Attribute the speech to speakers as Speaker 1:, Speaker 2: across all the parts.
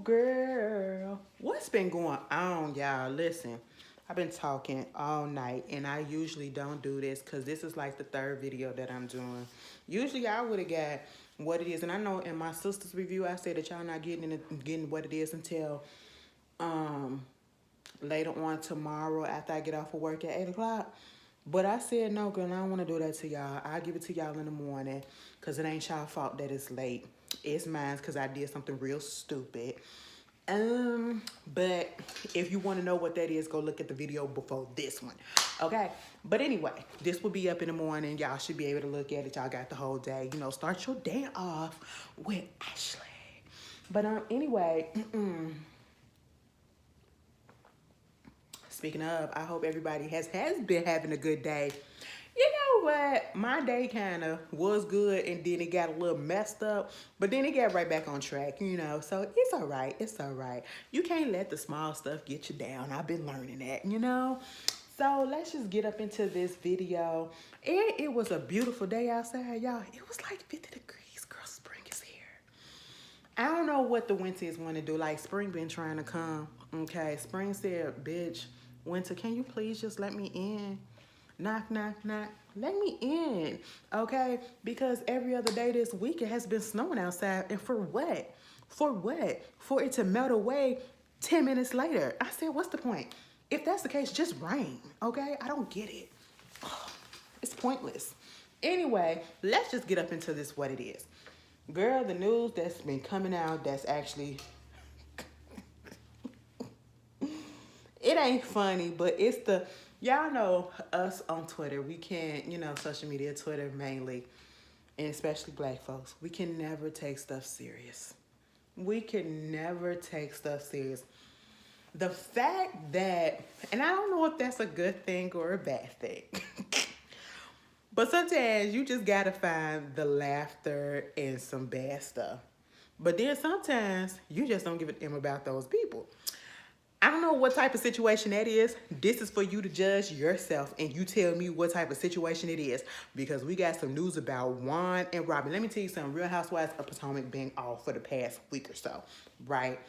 Speaker 1: girl. What's been going on, y'all? Listen, I've been talking all night, and I usually don't do this because this is like the third video that I'm doing. Usually, I would have got what it is, and I know in my sister's review, I said that y'all not getting what it is until later on tomorrow after I get off of work at 8 o'clock. But I said, no, girl, I don't want to do that to y'all. I'll give it to y'all in the morning because it ain't y'all fault that it's late. It's mine because I did something real stupid. But if you want to know what that is, go look at the video before this one. Okay? But anyway, this will be up in the morning. Y'all should be able to look at it. Y'all got the whole day. You know, start your day off with Ashley. But anyway, speaking of, I hope everybody has been having a good day. You know what? My day kind of was good and then it got a little messed up, but then it got right back on track, you know? So it's all right. It's all right. You can't let the small stuff get you down. I've been learning that, you know? So let's just get up into this video. It was a beautiful day outside, y'all. It was like 50 degrees. Girl, spring is here. I don't know what the winter is going to do. Like, spring been trying to come. Okay, spring said, bitch, winter, can you please just let me in? Knock, knock, knock. Let me in, okay? Because every other day this week it has been snowing outside. And for what? For what? For it to melt away 10 minutes later. I said, what's the point? If that's the case, just rain, okay? I don't get it. It's pointless. Anyway, let's just get up into this, what it is. Girl, the news that's been coming out that's actually... it ain't funny, but it's the... Y'all know us on Twitter. We can't, you know, social media, Twitter mainly, and especially black folks. We can never take stuff serious. We can never take stuff serious. The fact that, and I don't know if that's a good thing or a bad thing, but sometimes you just gotta find the laughter in some bad stuff. But then sometimes you just don't give a damn about those people. I don't know what type of situation that is. This is for you to judge yourself and you tell me what type of situation it is. Because we got some news about Rhony and Robin. Let me tell you something. Real Housewives of Potomac been off for the past week or so, right?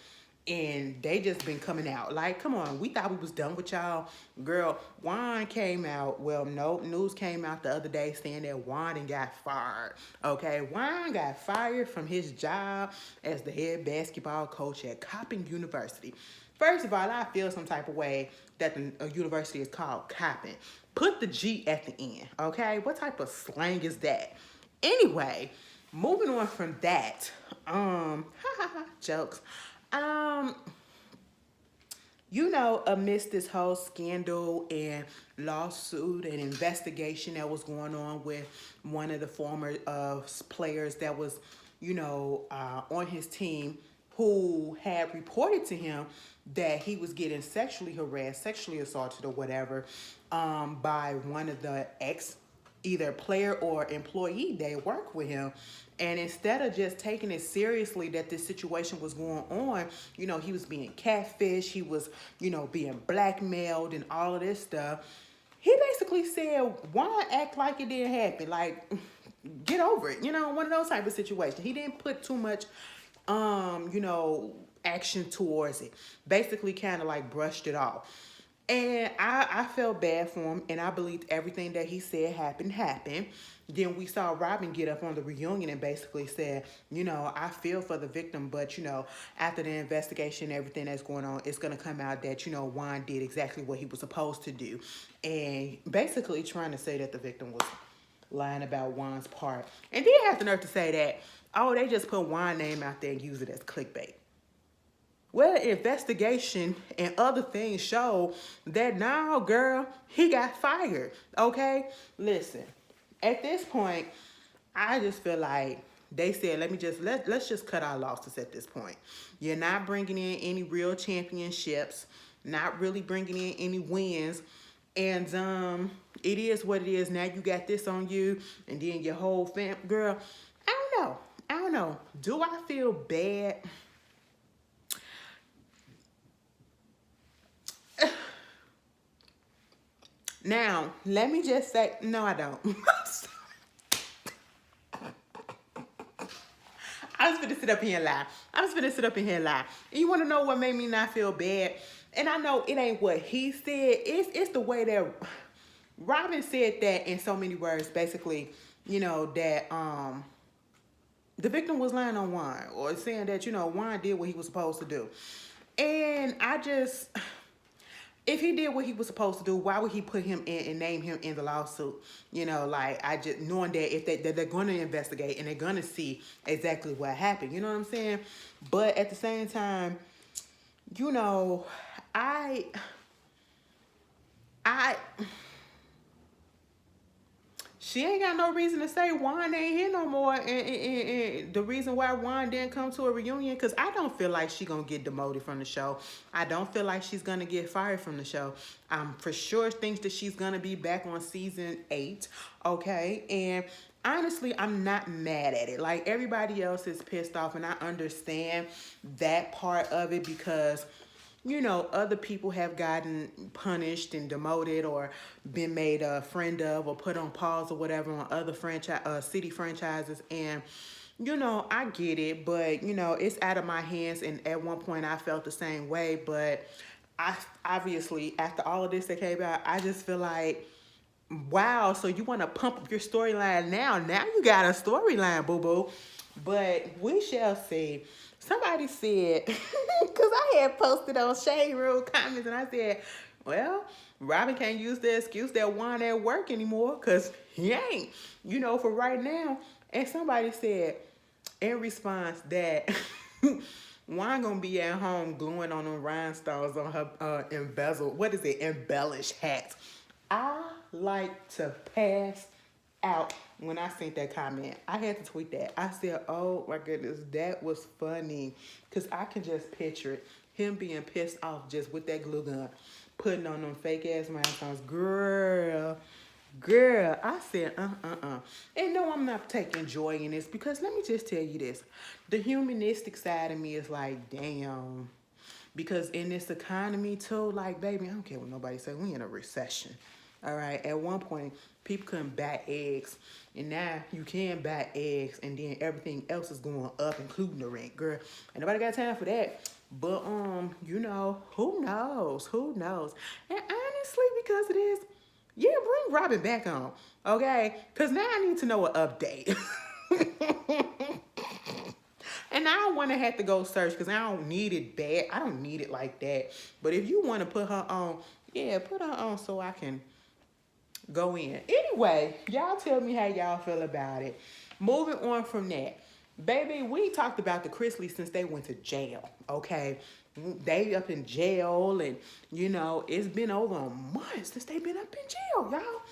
Speaker 1: And they just been coming out. Like, come on, we thought we was done with y'all. Girl, Rhony came out. Well, no, news came out the other day saying that Rhony got fired. Okay, Rhony got fired from his job as the head basketball coach at Coppin University. First of all, I feel some type of way that the university is called Coppin. Put the G at the end, okay? What type of slang is that? Anyway, moving on from that, jokes. You know, amidst this whole scandal and lawsuit and investigation that was going on with one of the former players that was, you know, on his team, who had reported to him that he was getting sexually harassed, sexually assaulted or whatever, by one of the either player or employee that worked with him. And instead of just taking it seriously that this situation was going on, you know, he was being catfished, he was, you know, being blackmailed and all of this stuff. He basically said, why act like it didn't happen? Like, get over it. You know, one of those type of situations. He didn't put too much you know, action towards it. Basically kind of like brushed it off. And I felt bad for him, and I believed everything that he said happened. Then we saw Robin get up on the reunion and basically said, you know, I feel for the victim, but, you know, after the investigation and everything that's going on, it's going to come out that, you know, Rhony did exactly what he was supposed to do. And basically trying to say that the victim was lying about Rhony's part. And then have the nerve to say that, oh, they just put Rhony's name out there and use it as clickbait. Well, investigation and other things show that now, girl, he got fired, okay? Listen, at this point, I just feel like they said, let's just cut our losses at this point. You're not bringing in any real championships, not really bringing in any wins. And it is what it is. Now you got this on you and then your whole fam, girl, I don't know. Do I feel bad? Now, let me just say, no, I don't. I was finna sit up here and lie. I'm just finna sit up in here and lie. And you wanna know what made me not feel bad? And I know it ain't what he said. It's the way that Robin said that in so many words, basically, you know, that the victim was lying on Juan, or saying that, you know, Juan did what he was supposed to do. And I just, if he did what he was supposed to do, why would he put him in and name him in the lawsuit? You know, like, I just, knowing that if that they're going to investigate and they're going to see exactly what happened. You know what I'm saying? But at the same time, you know, she ain't got no reason to say Juan ain't here no more. And the reason why Juan didn't come to a reunion, because I don't feel like she going to get demoted from the show. I don't feel like she's going to get fired from the show. For sure thinks that she's going to be back on season 8. Okay. And honestly, I'm not mad at it. Like, everybody else is pissed off, and I understand that part of it because, you know, other people have gotten punished and demoted or been made a friend of or put on pause or whatever on other city franchises. And, you know, I get it, but, you know, it's out of my hands. And at one point I felt the same way. But I obviously, after all of this that came out, I just feel like, wow, so you want to pump up your storyline now. Now you got a storyline, boo-boo. But we shall see. Somebody said, because I had posted on Shade Room comments, and I said, well, Robin can't use the excuse that Juan at work anymore because he ain't, you know, for right now. And somebody said in response that Juan gonna be at home gluing on them rhinestones on her embellished hats. I like to pass out when I sent that comment. I had to tweet that. I said, oh my goodness, that was funny. Because I can just picture it. Him being pissed off just with that glue gun. Putting on them fake ass rhinestones. Girl. I said, And no, I'm not taking joy in this. Because let me just tell you this. The humanistic side of me is like, damn. Because in this economy too, like, baby, I don't care what nobody say. We in a recession. All right. At one point, people couldn't buy eggs, and now you can buy eggs, and then everything else is going up, including the rent, girl. And nobody got time for that. But you know, who knows? Who knows? And honestly, because of this, yeah, bring Robin back on, okay? Because now I need to know an update. And I don't want to have to go search because I don't need it bad. I don't need it like that. But if you want to put her on, yeah, put her on so I can go in. Anyway, y'all tell me how y'all feel about it. Moving on from that. Baby, we talked about the Chrisley since they went to jail, okay? They up in jail, and, you know, it's been over a month since they been up in jail, y'all.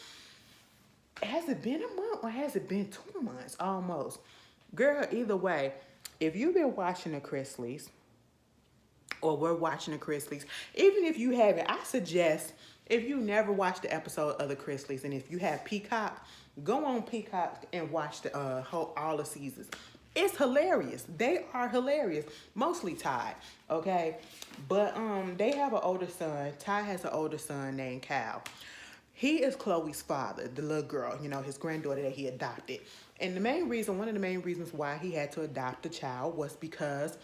Speaker 1: Has it been a month or has it been 2 months almost? Girl, either way, if you've been watching the Chrisleys, or we're watching the Chrisleys, even if you haven't, I suggest, if you never watched the episode of the Chrisleys, and if you have Peacock, go on Peacock and watch the all the seasons. It's hilarious. They are hilarious. Mostly Ty, okay? But they have an older son. Ty has an older son named Cal. He is Chloe's father, the little girl, you know, his granddaughter that he adopted. And one of the main reasons why he had to adopt the child was because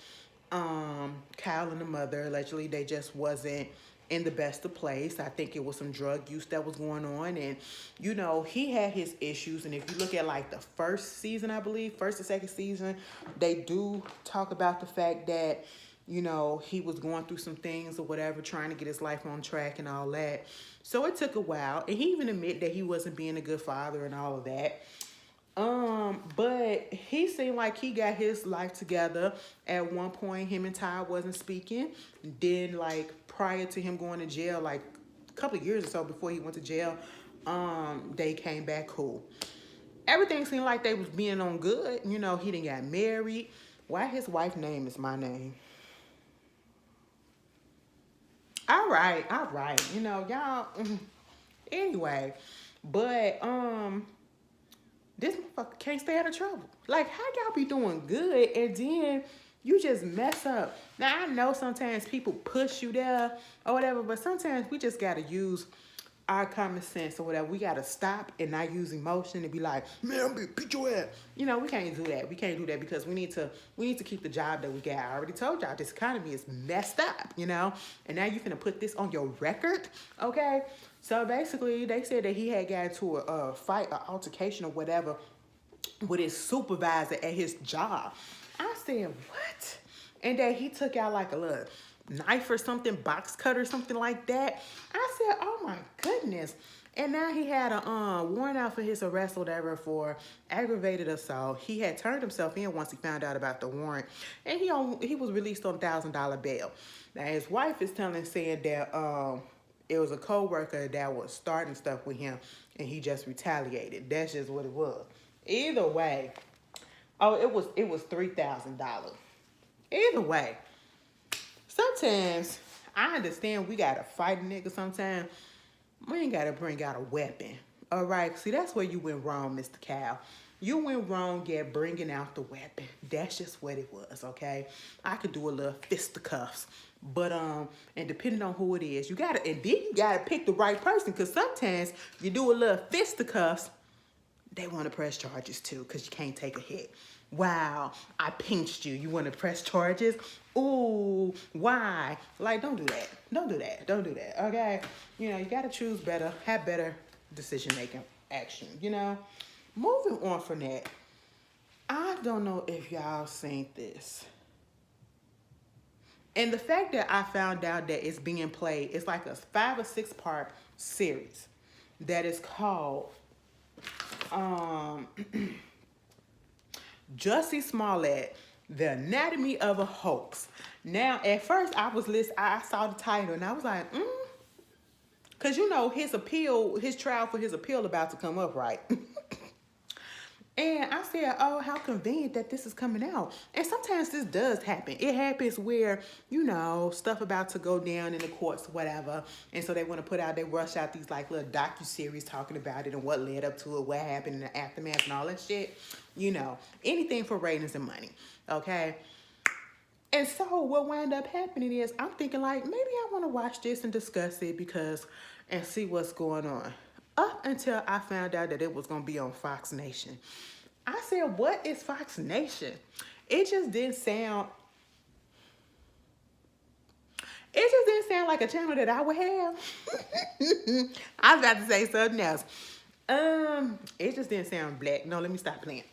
Speaker 1: Kyle and the mother, allegedly, they just wasn't in the best of place. I think it was some drug use that was going on. And, you know, he had his issues. And if you look at, like, the first season, I believe, first or second season, they do talk about the fact that, you know, he was going through some things or whatever, trying to get his life on track and all that. So it took a while. And he even admitted that he wasn't being a good father and all of that. But he seemed like he got his life together. At one point, him and Ty wasn't speaking. Then, like, prior to him going to jail, like a couple of years or so before he went to jail, they came back cool. Everything seemed like they was being on good. You know, he done got married. Why his wife's name is my name? All right. You know, y'all. Anyway, but this motherfucker can't stay out of trouble. Like, how y'all be doing good and then you just mess up? Now, I know sometimes people push you there or whatever, but sometimes we just got to use our common sense or whatever, we gotta stop and not use emotion and be like, man, I'm gonna beat your ass. You know, we can't do that. We can't do that because we need to keep the job that we got. I already told y'all this economy is messed up, you know? And now you finna put this on your record, okay? So basically, they said that he had got into a fight, an altercation or whatever with his supervisor at his job. I said, what? And that he took out like a little knife or something, box cut or something like that. I said, oh my goodness. And now he had a warrant out for his arrest or whatever for aggravated assault. He had turned himself in once he found out about the warrant. And he was released on $1,000 bail. Now his wife is saying that it was a co-worker that was starting stuff with him and he just retaliated. That's just what it was. Either way, it was $3,000. Either way, sometimes I understand we gotta fight a nigga sometimes. We ain't gotta bring out a weapon. All right, see, that's where you went wrong, Mr. Cal. You went wrong at bringing out the weapon. That's just what it was, okay? I could do a little fisticuffs. But, and depending on who it is, you gotta pick the right person, because sometimes you do a little fisticuffs, they want to press charges too, because you can't take a hit. Wow, I pinched you. You want to press charges? Ooh, why? Like, don't do that. Don't do that. Don't do that, okay? You know, you got to choose better, have better decision-making action, you know? Moving on from that, I don't know if y'all seen this. And the fact that I found out that it's being played, it's like a 5 or 6 part series that is called Jussie Smollett, The Anatomy of a Hoax. Now, at first, I saw the title and I was like, because you know his trial for his appeal about to come up, right? And I said, oh, how convenient that this is coming out. And sometimes this does happen. It happens where, you know, stuff about to go down in the courts, whatever. And so they want to they rush out these like little docuseries talking about it and what led up to it, what happened in the aftermath and all that shit. You know, anything for ratings and money, okay? And so what wound up happening is I'm thinking like, maybe I want to watch this and discuss it and see what's going on. Up until I found out that it was going to be on Fox Nation. I said, what is Fox Nation? It just didn't sound like a channel that I would have. I was about to say something else. It just didn't sound black. No, let me stop playing.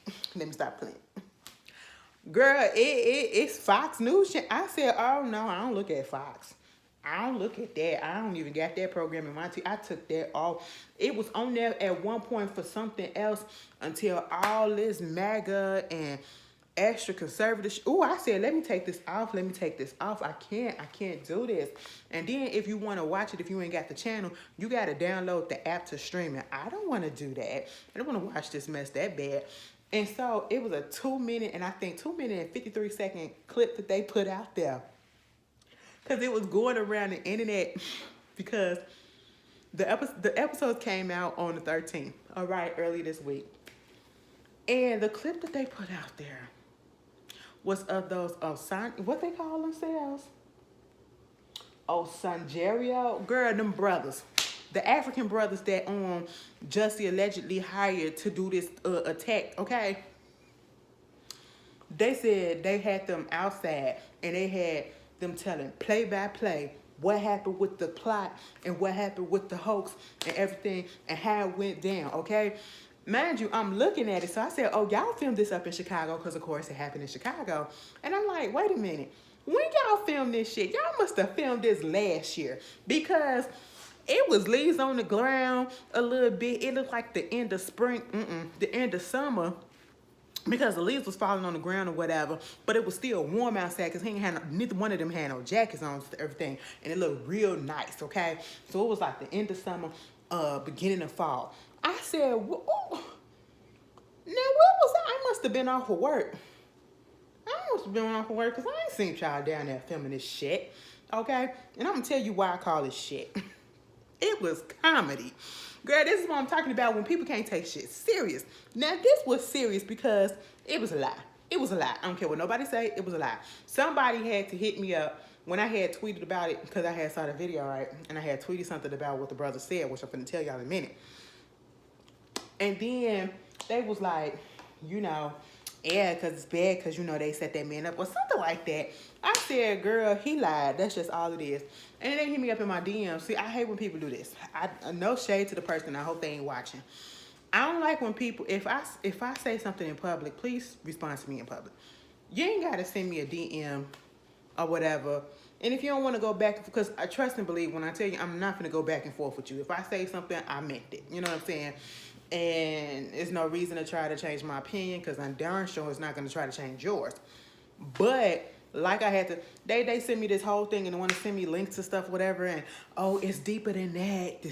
Speaker 1: Girl, it's Fox News. I said, oh no, I don't look at Fox. I don't look at that. I don't even got that program in my TV. I took that off. It was on there at one point for something else until all this MAGA and extra conservative. Oh, I said, let me take this off. I can't do this. And then if you want to watch it, if you ain't got the channel, you got to download the app to stream it. I don't want to do that. I don't want to watch this mess that bad. And so it was a 2 minute and 53 second clip that they put out there. Because it was going around the internet because the episodes came out on the 13th, all right, early this week. And the clip that they put out there was of those, what they call themselves? Sanjerio? Girl, them brothers. The African brothers that Jussie allegedly hired to do this attack, okay? They said they had them outside and they had them telling play by play what happened with the plot and what happened with the hoax and everything and how it went down, okay? Mind you, I'm looking at it, so I said, oh, y'all filmed this up in Chicago because, of course, it happened in Chicago. And I'm like, wait a minute. When y'all filmed this shit, y'all must have filmed this last year because it was leaves on the ground a little bit. It looked like the end of spring, the end of summer. Because the leaves was falling on the ground or whatever, but it was still warm outside because neither one of them had no jackets on and everything, and it looked real nice, okay? So it was like the end of summer, beginning of fall. I said, well, now where was I? I must have been off of work. Because I ain't seen y'all down there filming this shit, okay? And I'm going to tell you why I call it shit. It was comedy. Girl, this is what I'm talking about when people can't take shit serious. Now, this was serious because it was a lie. It was a lie. I don't care what nobody say. It was a lie. Somebody had to hit me up when I had tweeted about it, because I had saw the video, right? And I had tweeted something about what the brother said, which I'm going to tell y'all in a minute. And then they was like, you know, yeah, because it's bad because, you know, they set that man up or something like that. I said, girl, he lied. That's just all it is. And then they hit me up in my DMs. See, I hate when people do this. No shade to the person. I hope they ain't watching. I don't like when people, if I say something in public, please respond to me in public. You ain't got to send me a DM or whatever. And if you don't want to go back, because I trust and believe when I tell you, I'm not going to go back and forth with you. If I say something, I meant it. You know what I'm saying? And there's no reason to try to change my opinion because I'm darn sure it's not going to try to change yours. But like I had to, they sent me this whole thing and they want to send me links to stuff, whatever. And oh, it's deeper than that. The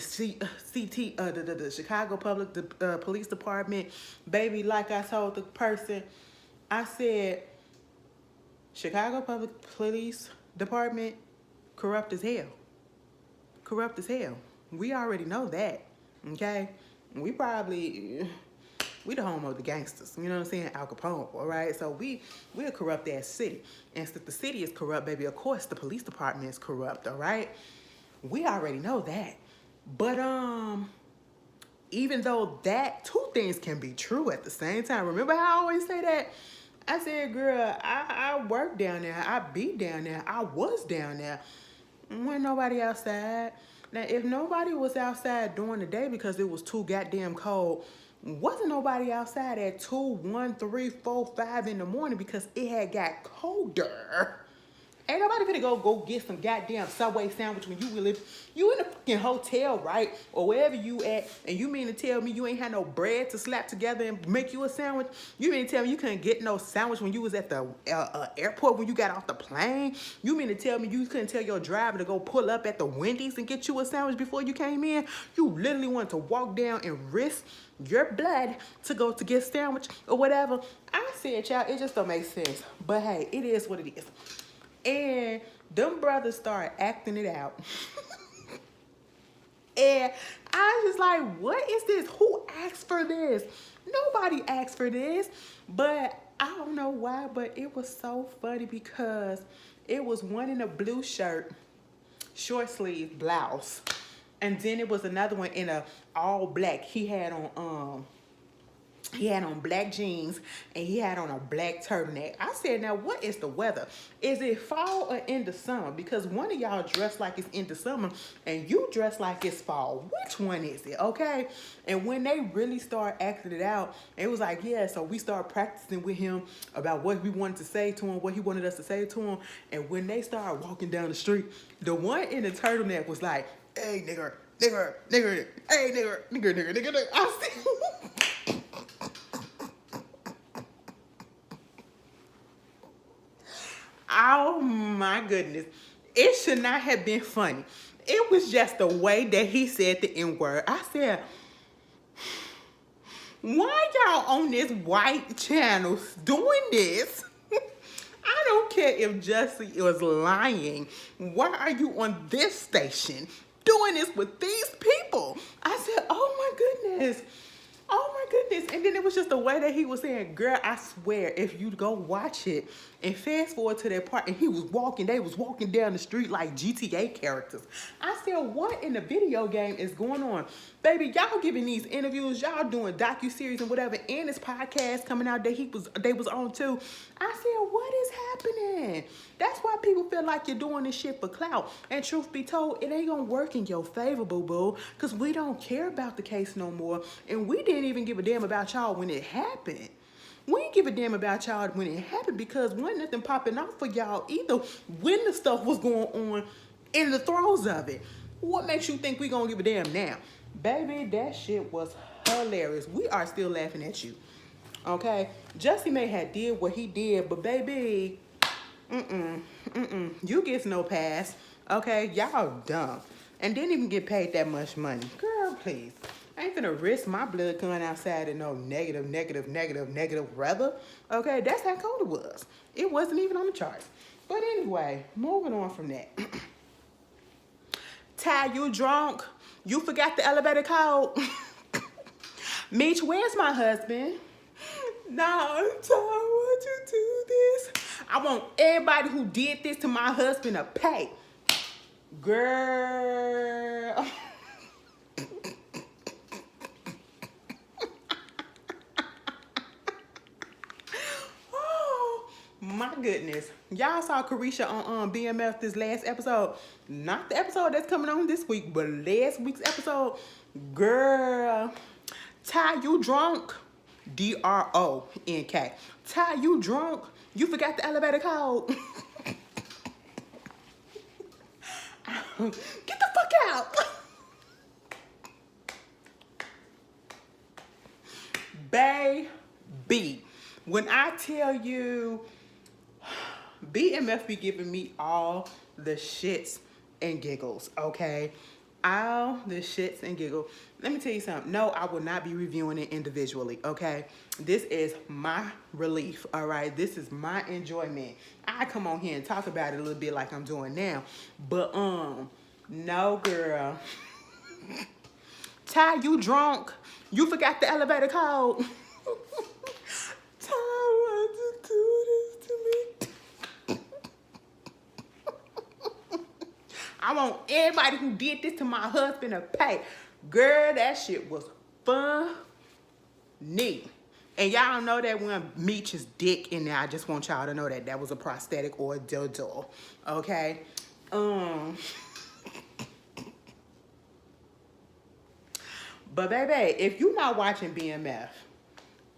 Speaker 1: the Chicago Police Department, baby. Like I told the person, I said, Chicago Public Police Department, corrupt as hell. Corrupt as hell. We already know that. Okay. We the home of the gangsters, you know what I'm saying? Al Capone, all right? So we're a corrupt ass city. And since the city is corrupt, baby, of course the police department is corrupt, all right? We already know that. But even though that two things can be true at the same time, remember how I always say that? I said, girl, I work down there, I be down there, I was down there. Wasn't nobody outside. Now, if nobody was outside during the day because it was too goddamn cold, wasn't nobody outside at 2, 1, 3, 4, 5 in the morning because it had got colder. Ain't nobody gonna go get some goddamn Subway sandwich when you in a fucking hotel, right? Or wherever you at, and you mean to tell me you ain't had no bread to slap together and make you a sandwich? You mean to tell me you couldn't get no sandwich when you was at the airport when you got off the plane? You mean to tell me you couldn't tell your driver to go pull up at the Wendy's and get you a sandwich before you came in? You literally wanted to walk down and risk your blood to go to get a sandwich or whatever. I said, y'all, it just don't make sense. But hey, it is what it is. And them brothers start acting it out. And I was just like, what is this? Who asked for this? Nobody asked for this. But I don't know why, but it was so funny because it was one in a blue shirt, short sleeve blouse. And then it was another one in a all black. He had on black jeans and he had on a black turtleneck. I said, now what is the weather? Is it fall or in the summer? Because one of y'all dress like it's in the summer and you dress like it's fall. Which one is it? Okay. And when they really start acting it out, it was like, yeah, so we start practicing with him about what we wanted to say to him, what he wanted us to say to him. And when they started walking down the street, the one in the turtleneck was like, hey, nigger, nigger, nigger, hey, nigger, nigger, nigger, nigger, nigger. I said, oh my goodness. It should not have been funny. It was just the way that he said the N-word. I said, why y'all on this white channel doing this? I don't care if Jussie was lying. Why are you on this station doing this with these people? I said, oh my goodness. Oh my goodness. And then it was just the way that he was saying, girl, I swear, if you go watch it and fast forward to that part and they was walking down the street like GTA characters. I said, what in the video game is going on? Baby, y'all giving these interviews, y'all doing docuseries and whatever, and this podcast coming out that they was on too. I said, what is happening? That's why people feel like you're doing this shit for clout. And truth be told, it ain't gonna work in your favor, boo-boo, because we don't care about the case no more. And we didn't even give a damn about y'all when it happened. We didn't give a damn about y'all when it happened because wasn't nothing popping off for y'all either when the stuff was going on in the throes of it. What makes you think we gonna give a damn now? Baby, that shit was hilarious. We are still laughing at you. Okay? Jussie may have did what he did, but baby, you get no pass. Okay? Y'all dumb. And didn't even get paid that much money. Girl, please. I ain't finna risk my blood coming outside in no negative weather. Okay? That's how cold it was. It wasn't even on the charts. But anyway, moving on from that. Ty, you drunk? You forgot the elevator code? Meech, where's my husband? No, I'm tired. Why'd you do this? I want everybody who did this to my husband to pay. Girl. Oh, my goodness. Y'all saw Carisha on BMF this last episode. Not the episode that's coming on this week, but last week's episode. Girl. Ty, you drunk? DRONK. Ty, you drunk? You forgot the elevator code. Get the fuck out. Baby, when I tell you, BMF be giving me all the shits and giggles, okay? All the shits and giggles. Let me tell you something. No, I will not be reviewing it individually, okay? This is my relief, all right? This is my enjoyment. I come on here and talk about it a little bit like I'm doing now. But, no, girl. Ty, you drunk? You forgot the elevator code. Ty wanted to do this to me. I want everybody who did this to my husband to pay. Girl, that shit was funny. And y'all know that when Meech's dick in there, I just want y'all to know that that was a prosthetic or a dildo. Okay? But baby, if you're not watching BMF,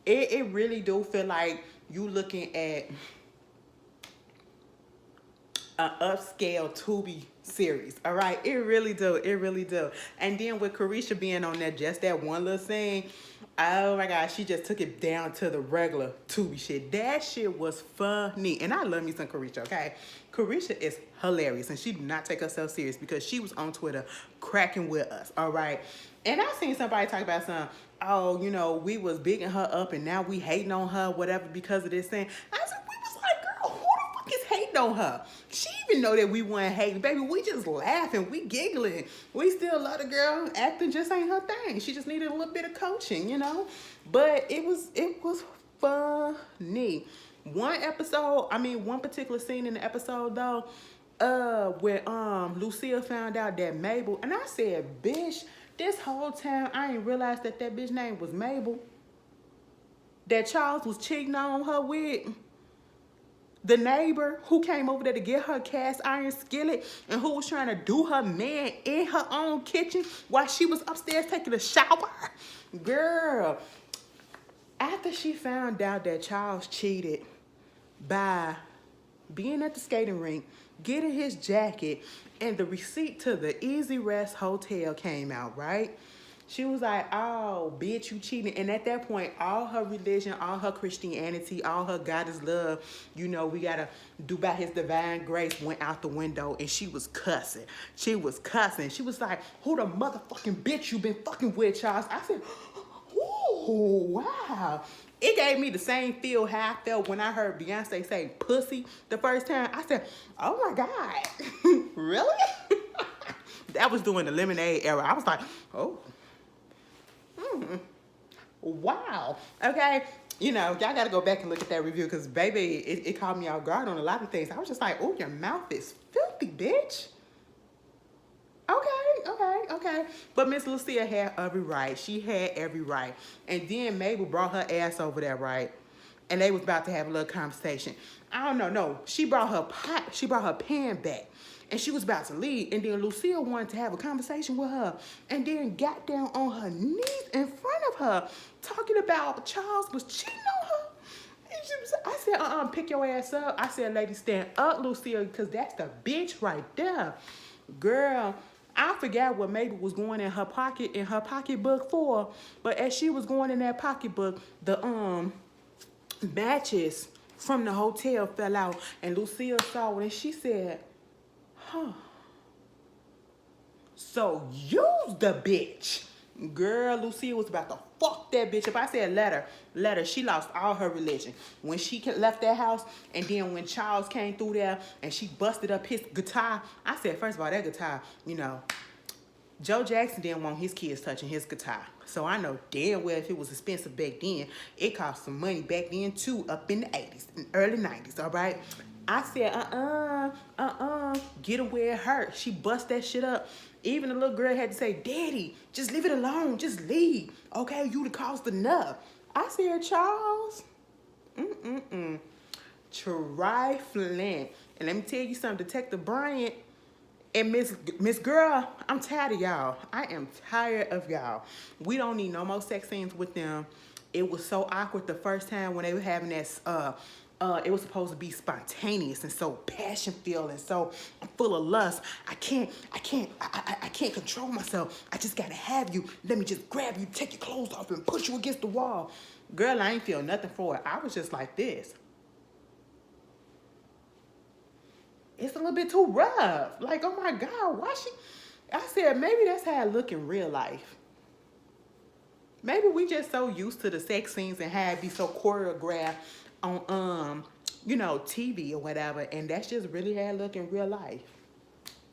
Speaker 1: it really do feel like you looking at an upscale Tubi series, all right? It really do, it really do. And then with Carisha being on there, just that one little scene, oh my gosh, she just took it down to the regular Tubi shit. That shit was funny. And I love me some Carisha, okay? Carisha is hilarious, and she do not take herself serious because she was on Twitter cracking with us, all right? And I seen somebody talk about some, oh, you know, we was bigging her up and now we hating on her, whatever, because of this thing. I said, we was like, girl, who the fuck is hating on her? She even know that we weren't hating. Baby, we just laughing, we giggling. We still love the girl. Acting just ain't her thing. She just needed a little bit of coaching, you know? But it was funny. One particular scene in the episode though, where Lucille found out that Mabel, and I said, bitch, this whole time I ain't realized that bitch name was Mabel. That Charles was cheating on her with the neighbor who came over there to get her cast iron skillet and who was trying to do her man in her own kitchen while she was upstairs taking a shower. Girl, after she found out that Charles cheated by being at the skating rink, getting his jacket, and the receipt to the Easy Rest Hotel came out, right? She was like, oh, bitch, you cheating. And at that point, all her religion, all her Christianity, all her goddess love, you know, we got to do by his divine grace, went out the window, and she was cussing. She was cussing. She was like, who the motherfucking bitch you been fucking with, Charles? I said, ooh, wow. It gave me the same feel how I felt when I heard Beyonce say pussy the first time. I said, oh my God, really? That was during the Lemonade era. I was like, oh, wow. Okay, you know, y'all got to go back and look at that review because, baby, it caught me off guard on a lot of things. I was just like, oh, your mouth is filthy, bitch. Okay. But Miss Lucia had every right. She had every right. And then Mabel brought her ass over there, right? And they was about to have a little conversation. I don't know. No, she brought her pot. She brought her pan back. And she was about to leave. And then Lucille wanted to have a conversation with her. And then got down on her knees in front of her, talking about Charles was cheating on her. And she was, I said, pick your ass up. I said, lady, stand up, Lucille, because that's the bitch right there. Girl, I forgot what Mabel was going in her pocketbook for, but as she was going in that pocketbook, the matches from the hotel fell out, and Lucille saw it, and she said, huh, so you's the bitch. Girl, Lucille was about to fuck that bitch. If I said let her, she lost all her religion. When she left that house, and then when Charles came through there and she busted up his guitar, I said, first of all, that guitar, you know, Joe Jackson didn't want his kids touching his guitar. So I know damn well if it was expensive back then, it cost some money back then too, up in the 80s and early 90s, all right? I said, get her where it hurt. She bust that shit up. Even the little girl had to say, Daddy, just leave it alone. Just leave. Okay, you the cost enough. I said, Charles, trifling. And let me tell you something, Detective Bryant and Miss Girl, I'm tired of y'all. I am tired of y'all. We don't need no more sex scenes with them. It was so awkward the first time when they were having that, it was supposed to be spontaneous and so passion-filled and so full of lust. I can't control myself. I just gotta have you. Let me just grab you, take your clothes off and push you against the wall. Girl, I ain't feel nothing for it. I was just like this. It's a little bit too rough. Like, oh my God, why she? I said, maybe that's how it look in real life. Maybe we just so used to the sex scenes and how it be so choreographed on, you know, TV or whatever. And that's just really how it look in real life.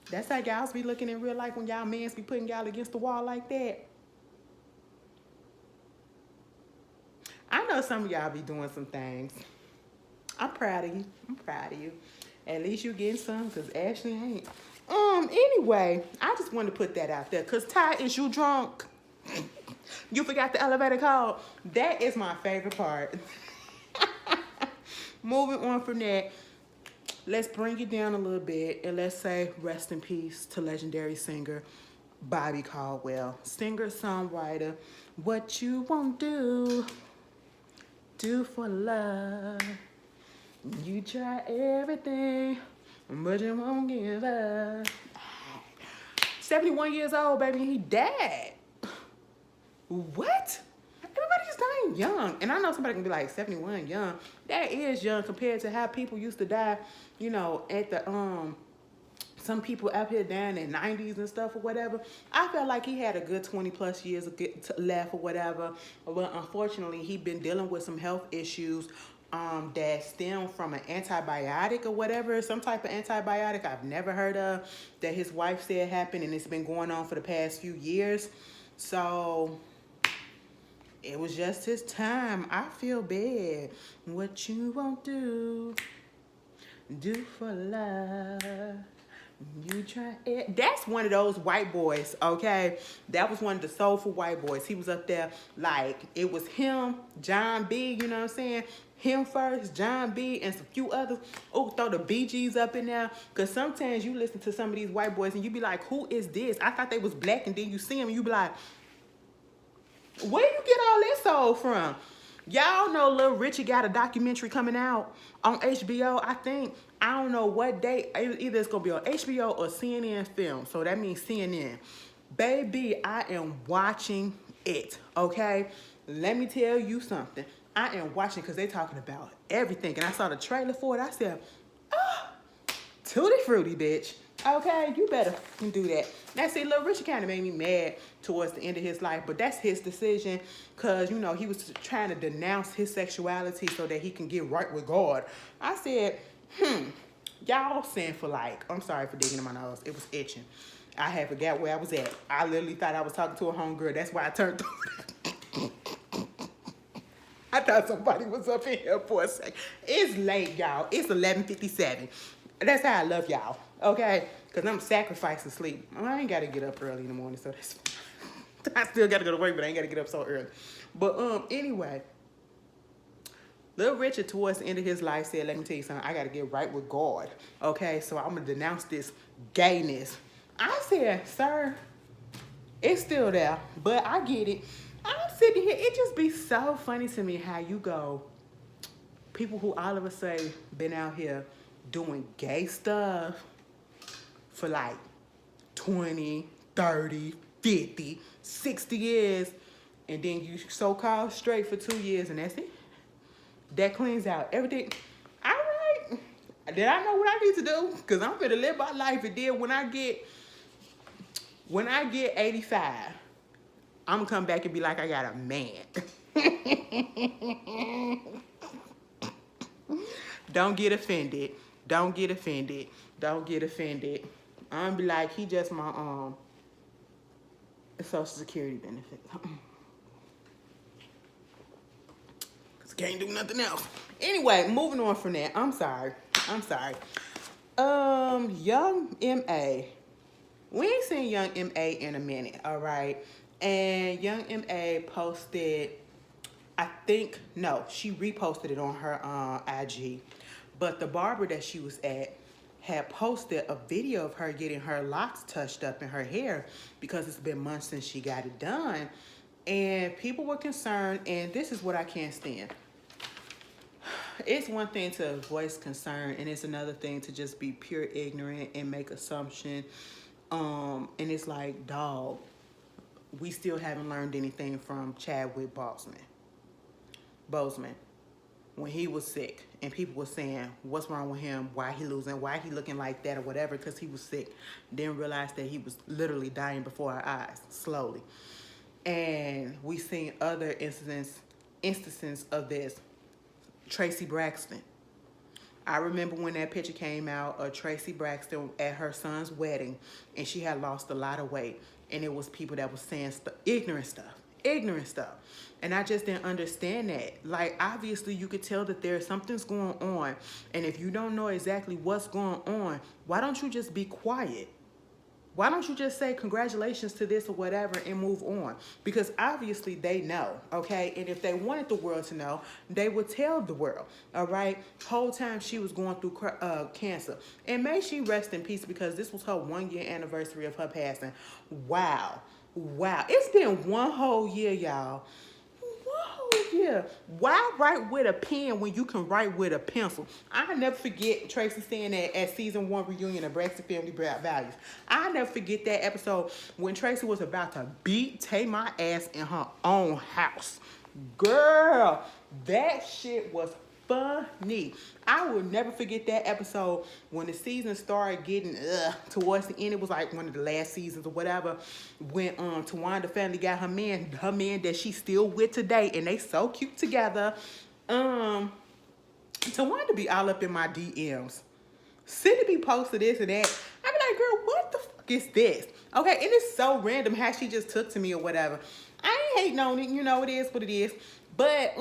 Speaker 1: That's how y'all be looking in real life when y'all mans be putting y'all against the wall like that. I know some of y'all be doing some things. I'm proud of you. I'm proud of you. At least you getting some, because Ashley ain't. Anyway, I just wanted to put that out there. Because Ty, is you drunk? You forgot the elevator call. That is my favorite part. Moving on from that, let's bring it down a little bit. And let's say rest in peace to legendary singer Bobby Caldwell. Singer, songwriter. What you won't do for love. You try everything, but you won't give up. 71 years old, baby, he died. What? Everybody's dying young. And I know somebody can be like, 71 young. That is young compared to how people used to die, you know, at the, some people out here dying in 90s and stuff or whatever. I felt like he had a good 20 plus years left or whatever. But unfortunately, he been dealing with some health issues that stem from an antibiotic or whatever, some type of antibiotic I've never heard of, that his wife said happened, and it's been going on for the past few years. So it was just his time. I feel bad. What you won't do for love. You try it. That's one of those white boys, okay? That was one of the soulful white boys. He was up there like, it was him, John B, you know what I'm saying? Him first, John B, and some few others. Oh, throw the Bee Gees up in there. Because sometimes you listen to some of these white boys and you be like, who is this? I thought they was black, and then you see them and you be like, where you get all this soul from? Y'all know Lil Richie got a documentary coming out on HBO, I think. I don't know what day. Either it's going to be on HBO or CNN Film. So that means CNN. Baby, I am watching it, okay? Let me tell you something. I am watching because they talking about everything. And I saw the trailer for it. I said, oh, tutti frutti, bitch. Okay, you better do that. Now, see, Lil Richie kind of made me mad towards the end of his life, but that's his decision because, you know, he was trying to denounce his sexuality so that he can get right with God. I said, y'all sin for like, I'm sorry for digging in my nose. It was itching. I had forgot where I was at. I literally thought I was talking to a homegirl. That's why I turned I thought somebody was up in here for a second. It's late, y'all. It's 11:57. That's how I love y'all, okay? Because I'm sacrificing sleep. I ain't got to get up early in the morning, so that's I still got to go to work, but I ain't got to get up so early. But anyway, Lil Richard, towards the end of his life, said, let me tell you something. I got to get right with God, okay? So I'm going to denounce this gayness. I said, sir, it's still there, but I get it. I'm sitting here. It just be so funny to me how you go, people who all of a sudden been out here doing gay stuff for like 20, 30, 50, 60 years, and then you so-called straight for 2 years, and that's it. That cleans out everything. All right. Did I know what I need to do? Because I'm going to live my life, and then when I get 85, I'm going to come back and be like, I got a man. Don't get offended. Don't get offended. Don't get offended. I'm be like, he just my Social Security benefits. Cause can't do nothing else. Anyway, moving on from that. I'm sorry. Young M.A. We ain't seen Young M.A. in a minute, all right? And Young M.A. posted, she reposted it on her IG. But the barber that she was at had posted a video of her getting her locks touched up in her hair because it's been months since she got it done. And people were concerned, and this is what I can't stand. It's one thing to voice concern, and it's another thing to just be pure ignorant and make assumption. And it's like, dog, we still haven't learned anything from Chadwick Boseman. When he was sick and people were saying, what's wrong with him? Why he losing? Why he looking like that or whatever? Because he was sick. Didn't realize that he was literally dying before our eyes, slowly. And we seen other instances of this. Tracy Braxton. I remember when that picture came out of Tracy Braxton at her son's wedding, and she had lost a lot of weight, and it was people that was saying ignorant stuff. And I just didn't understand that. Like, obviously you could tell that there's something's going on, and if you don't know exactly what's going on, why don't you just be quiet? Why don't you just say congratulations to this or whatever and move on? Because obviously they know, okay? And if they wanted the world to know, they would tell the world, all right? Whole time she was going through cancer. And may she rest in peace, because this was her 1-year anniversary of her passing. Wow. It's been one whole year, y'all. Yeah, why write with a pen when you can write with a pencil? I never forget Tracy saying that at season 1 reunion of Braxton Family Values. I never forget that episode when Tracy was about to beat Tamar ass in her own house. Girl, that shit was funny. I will never forget that episode when the season started getting towards the end. It was like one of the last seasons or whatever, when Tawanda finally got her man that she's still with today, and they so cute together. Tawanda be all up in my DMs. Cindy be posting this and that. I be like, girl, what the fuck is this? Okay, and it's so random how she just took to me or whatever. I ain't hating on it, you know, it is what it is. But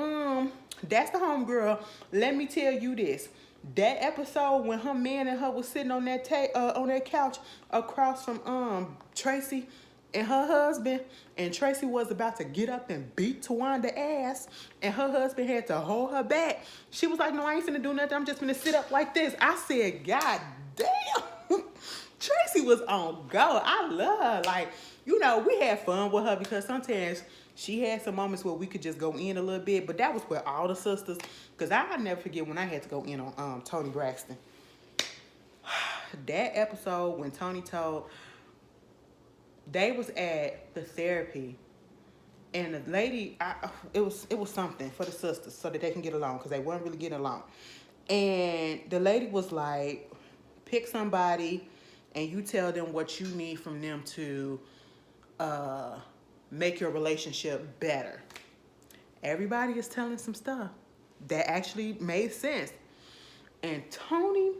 Speaker 1: that's the homegirl. Let me tell you this. That episode when her man and her was sitting on that on that couch across from Tracy and her husband, and Tracy was about to get up and beat Tawanda ass, and her husband had to hold her back. She was like, no, I ain't finna do nothing. I'm just finna sit up like this. I said, God damn. Tracy was on go. I love her. Like, you know, we had fun with her because sometimes she had some moments where we could just go in a little bit, but that was with all the sisters. Because I'll never forget when I had to go in on Toni Braxton. That episode when Toni told, they was at the therapy, and the lady, it was something for the sisters so that they can get along, because they weren't really getting along. And the lady was like, pick somebody and you tell them what you need from them to make your relationship better. Everybody is telling some stuff that actually made sense. And Toni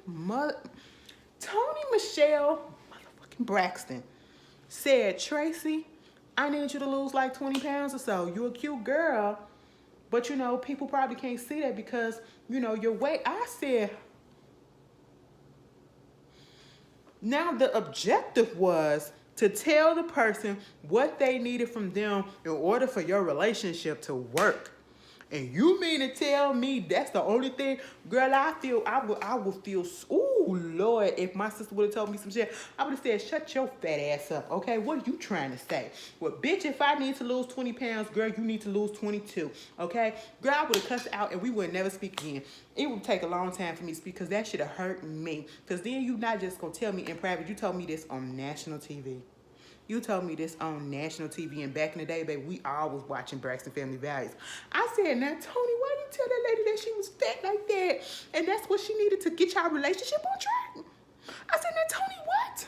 Speaker 1: Michelle motherfucking Braxton said, Tracy, I need you to lose like 20 pounds or so. You're a cute girl, but you know, people probably can't see that because, you know, your weight. I said, now the objective was to tell the person what they needed from them in order for your relationship to work. And you mean to tell me that's the only thing? Girl, I would feel, ooh, Lord, if my sister would have told me some shit, I would have said, shut your fat ass up, okay? What are you trying to say? Well, bitch, if I need to lose 20 pounds, girl, you need to lose 22, okay? Girl, I would have cussed out and we would never speak again. It would take a long time for me to speak because that should have hurt me. Because then you not just going to tell me in private. You told me this on national TV. You told me this on national TV, and back in the day, baby, we all was watching Braxton Family Values. I said, now, Toni, why you tell that lady that she was fat like that, and that's what she needed to get y'all relationship on track? I said, now, Toni, what?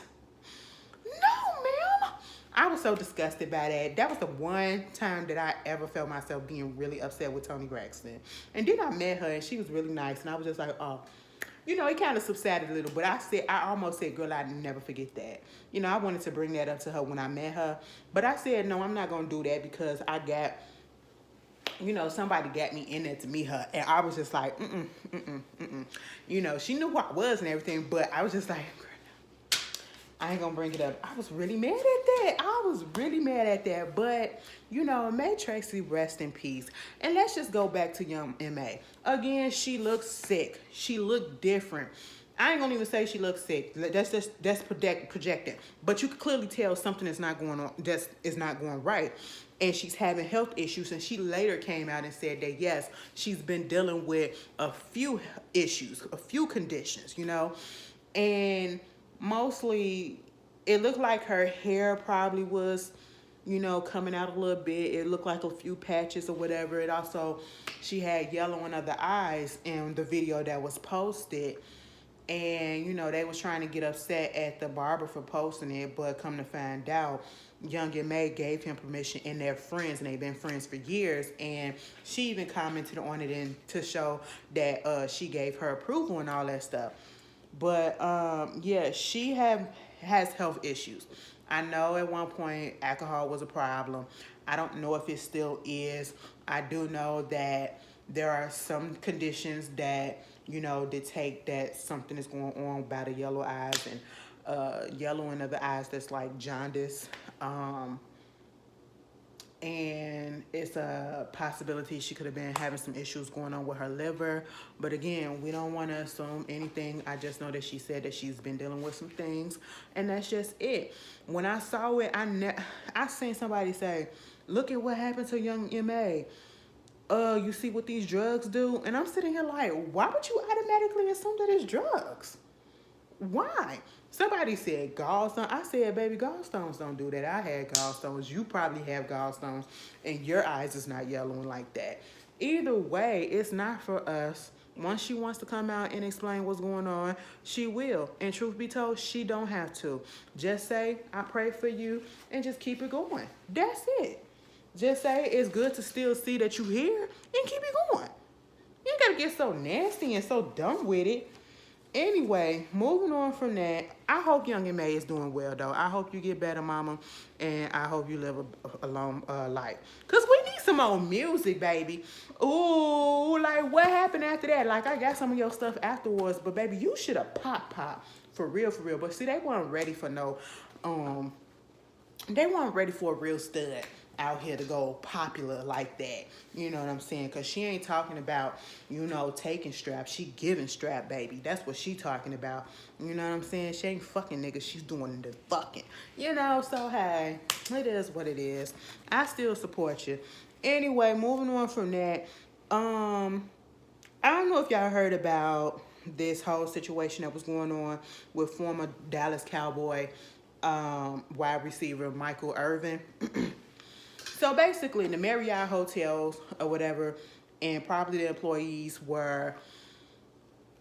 Speaker 1: No, ma'am. I was so disgusted by that. That was the one time that I ever felt myself being really upset with Toni Braxton. And then I met her, and she was really nice, and I was just like, oh. it kind of subsided a little, but I almost said, girl, I never forget that. I wanted to bring that up to her when I met her, but I said, no, I'm not going to do that because I got, somebody got me in there to meet her, and I was just like, she knew who I was and everything, but I was just like, I ain't gonna bring it up. I was really mad at that. But, May Tracy, rest in peace. And let's just go back to young M.A. Again, she looks sick. She looked different. I ain't gonna even say she looks sick. That's projecting. But you can clearly tell something is not going on. Is not going right. And she's having health issues. And she later came out and said that, yes, she's been dealing with a few issues, a few conditions, And mostly, it looked like her hair probably was, coming out a little bit. It looked like a few patches or whatever. It also, she had yellow under the eyes in the video that was posted. And, they was trying to get upset at the barber for posting it. But come to find out, Young and May gave him permission, and they're friends, and they've been friends for years. And she even commented on it and to show that she gave her approval and all that stuff. But, yeah, she has health issues. I know at one point alcohol was a problem. I don't know if it still is. I do know that there are some conditions that, dictate that something is going on by the yellow eyes and yellowing of the eyes that's like jaundice. And it's a possibility she could have been having some issues going on with her liver. But again, we don't want to assume anything. I just know that she said that she's been dealing with some things, and that's just it. When I saw it, I seen somebody say, look at what happened to young M.A. You see what these drugs do? And I'm sitting here like, why would you automatically assume that it's drugs? Why? Somebody said gallstones. I said, baby, gallstones don't do that. I had gallstones. You probably have gallstones, and your eyes is not yellowing like that. Either way, it's not for us. Once she wants to come out and explain what's going on, she will. And truth be told, she don't have to. Just say, I pray for you, and just keep it going. That's it. Just say it's good to still see that you here, and keep it going. You ain't got to get so nasty and so dumb with it. Anyway, moving on from that, I hope Young M.A. is doing well, though. I hope you get better, mama, and I hope you live a long life. Because we need some more music, baby. Ooh, like, what happened after that? Like, I got some of your stuff afterwards, but, baby, you should have pop. For real. But, see, they weren't ready for they weren't ready for a real stud out here to go popular like that. You know what I'm saying? Because she ain't talking about, taking strap. She giving strap, baby. That's what she talking about. You know what I'm saying? She ain't fucking niggas. She's doing the fucking. So, hey, it is what it is. I still support you. Anyway, moving on from that. I don't know if y'all heard about this whole situation that was going on with former Dallas Cowboy wide receiver Michael Irvin. So basically, the Marriott hotels or whatever, and probably the employees were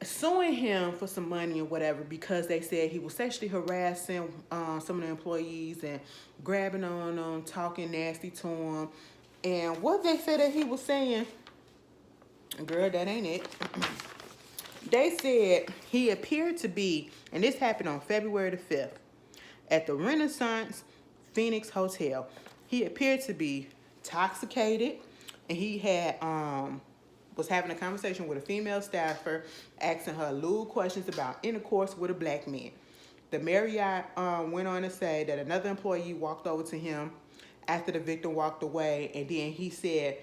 Speaker 1: suing him for some money or whatever because they said he was sexually harassing some of the employees and grabbing on them, talking nasty to them. And what they said that he was saying, girl, that ain't it. They said he appeared to be, and this happened on February the 5th, at the Renaissance Phoenix Hotel. He appeared to be intoxicated, and he had was having a conversation with a female staffer, asking her lewd questions about intercourse with a black man. The Marriott went on to say that another employee walked over to him after the victim walked away, and then he said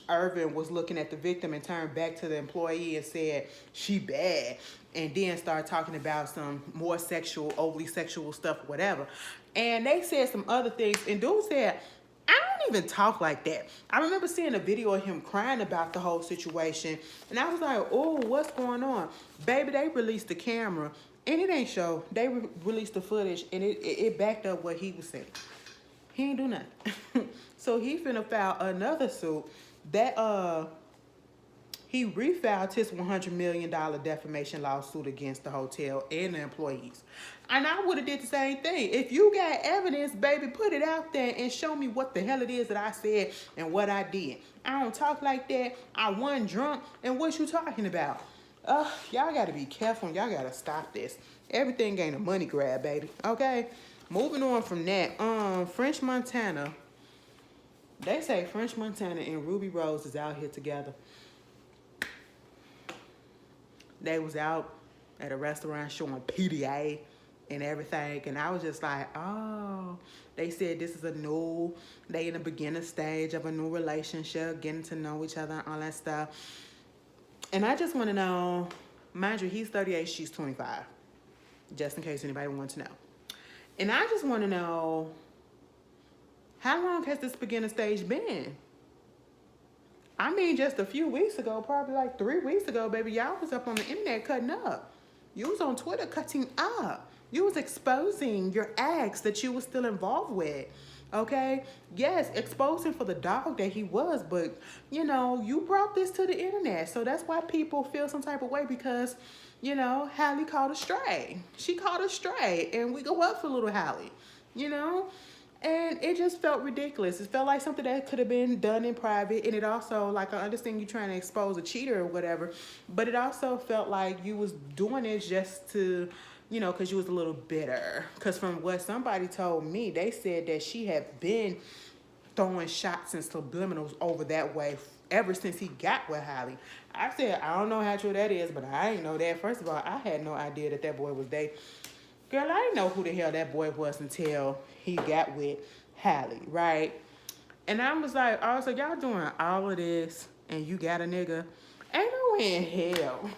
Speaker 1: Irvin was looking at the victim and turned back to the employee and said, she bad, and then started talking about some more sexual, overly sexual stuff, whatever. And they said some other things, and dude said, I don't even talk like that. I remember seeing a video of him crying about the whole situation, and I was like, oh, what's going on? Baby, they released the camera, and it ain't show. They released the footage, and it backed up what he was saying. He ain't do nothing. So he finna file another suit that he refiled his $100 million defamation lawsuit against the hotel and the employees. And I would have did the same thing. If you got evidence, baby, put it out there and show me what the hell it is that I said and what I did. I don't talk like that. I wasn't drunk. And what you talking about? Y'all gotta be careful. Y'all gotta stop this. Everything ain't a money grab, baby. Okay? Moving on from that, French Montana. They say French Montana and Ruby Rose is out here together. They was out at a restaurant showing PDA and everything, and I was just like, oh. They said this is they in the beginner stage of a new relationship, getting to know each other and all that stuff. And I just want to know, mind you, he's 38, she's 25, just in case anybody wants to know. And I just want to know, how long has this beginner stage been? I mean, just a few weeks ago, probably like 3 weeks ago, baby, y'all was up on the internet cutting up. You was on Twitter cutting up. You was exposing your ex that you was still involved with, okay? Yes, exposing for the dog that he was, but, you know, you brought this to the internet. So that's why people feel some type of way because, you know, Hallie caught a stray. She caught a stray, and we go up for little Hallie, you know? And it just felt ridiculous. It felt like something that could have been done in private. And it also, like, I understand you trying to expose a cheater or whatever, but it also felt like you was doing it just to, you know, because you was a little bitter. Because from what somebody told me, they said that she had been throwing shots and subliminals over that way ever since he got with Hallie. I said, I don't know how true that is, but I ain't know that. First of all, I had no idea that that boy was dating. Girl, I didn't know who the hell that boy was until he got with Hallie, right? And I was like, y'all doing all of this and you got a nigga? Ain't no way in hell.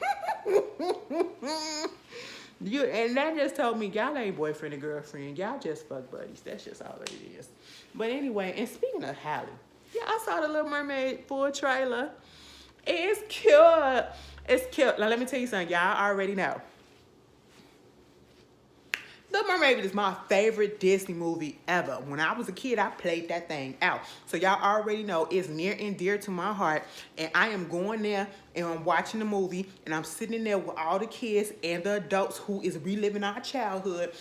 Speaker 1: And that just told me y'all ain't boyfriend and girlfriend. Y'all just fuck buddies. That's just all it is. But anyway, and speaking of Hallie, yeah, I saw the Little Mermaid full trailer. It's cute. It's cute. Now, let me tell you something. Y'all already know. Little Mermaid is my favorite Disney movie ever. When I was a kid, I played that thing out. So y'all already know it's near and dear to my heart. And I am going there and I'm watching the movie and I'm sitting there with all the kids and the adults who is reliving our childhood.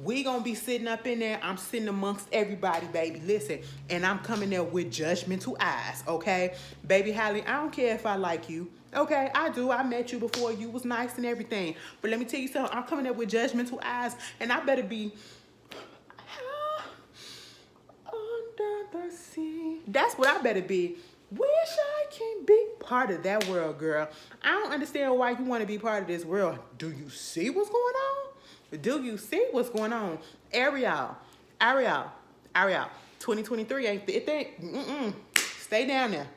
Speaker 1: We gonna be sitting up in there. I'm sitting amongst everybody, baby. Listen, and I'm coming there with judgmental eyes, okay? Baby Hallie, I don't care if I like you. Okay, I do. I met you before. You was nice and everything. But let me tell you something. I'm coming there with judgmental eyes, and I better be under the sea. That's what I better be. Wish I can be part of that world, girl. I don't understand why you want to be part of this world. Do you see what's going on? Do you see what's going on? Ariel, 2023 ain't the thing. Stay down there.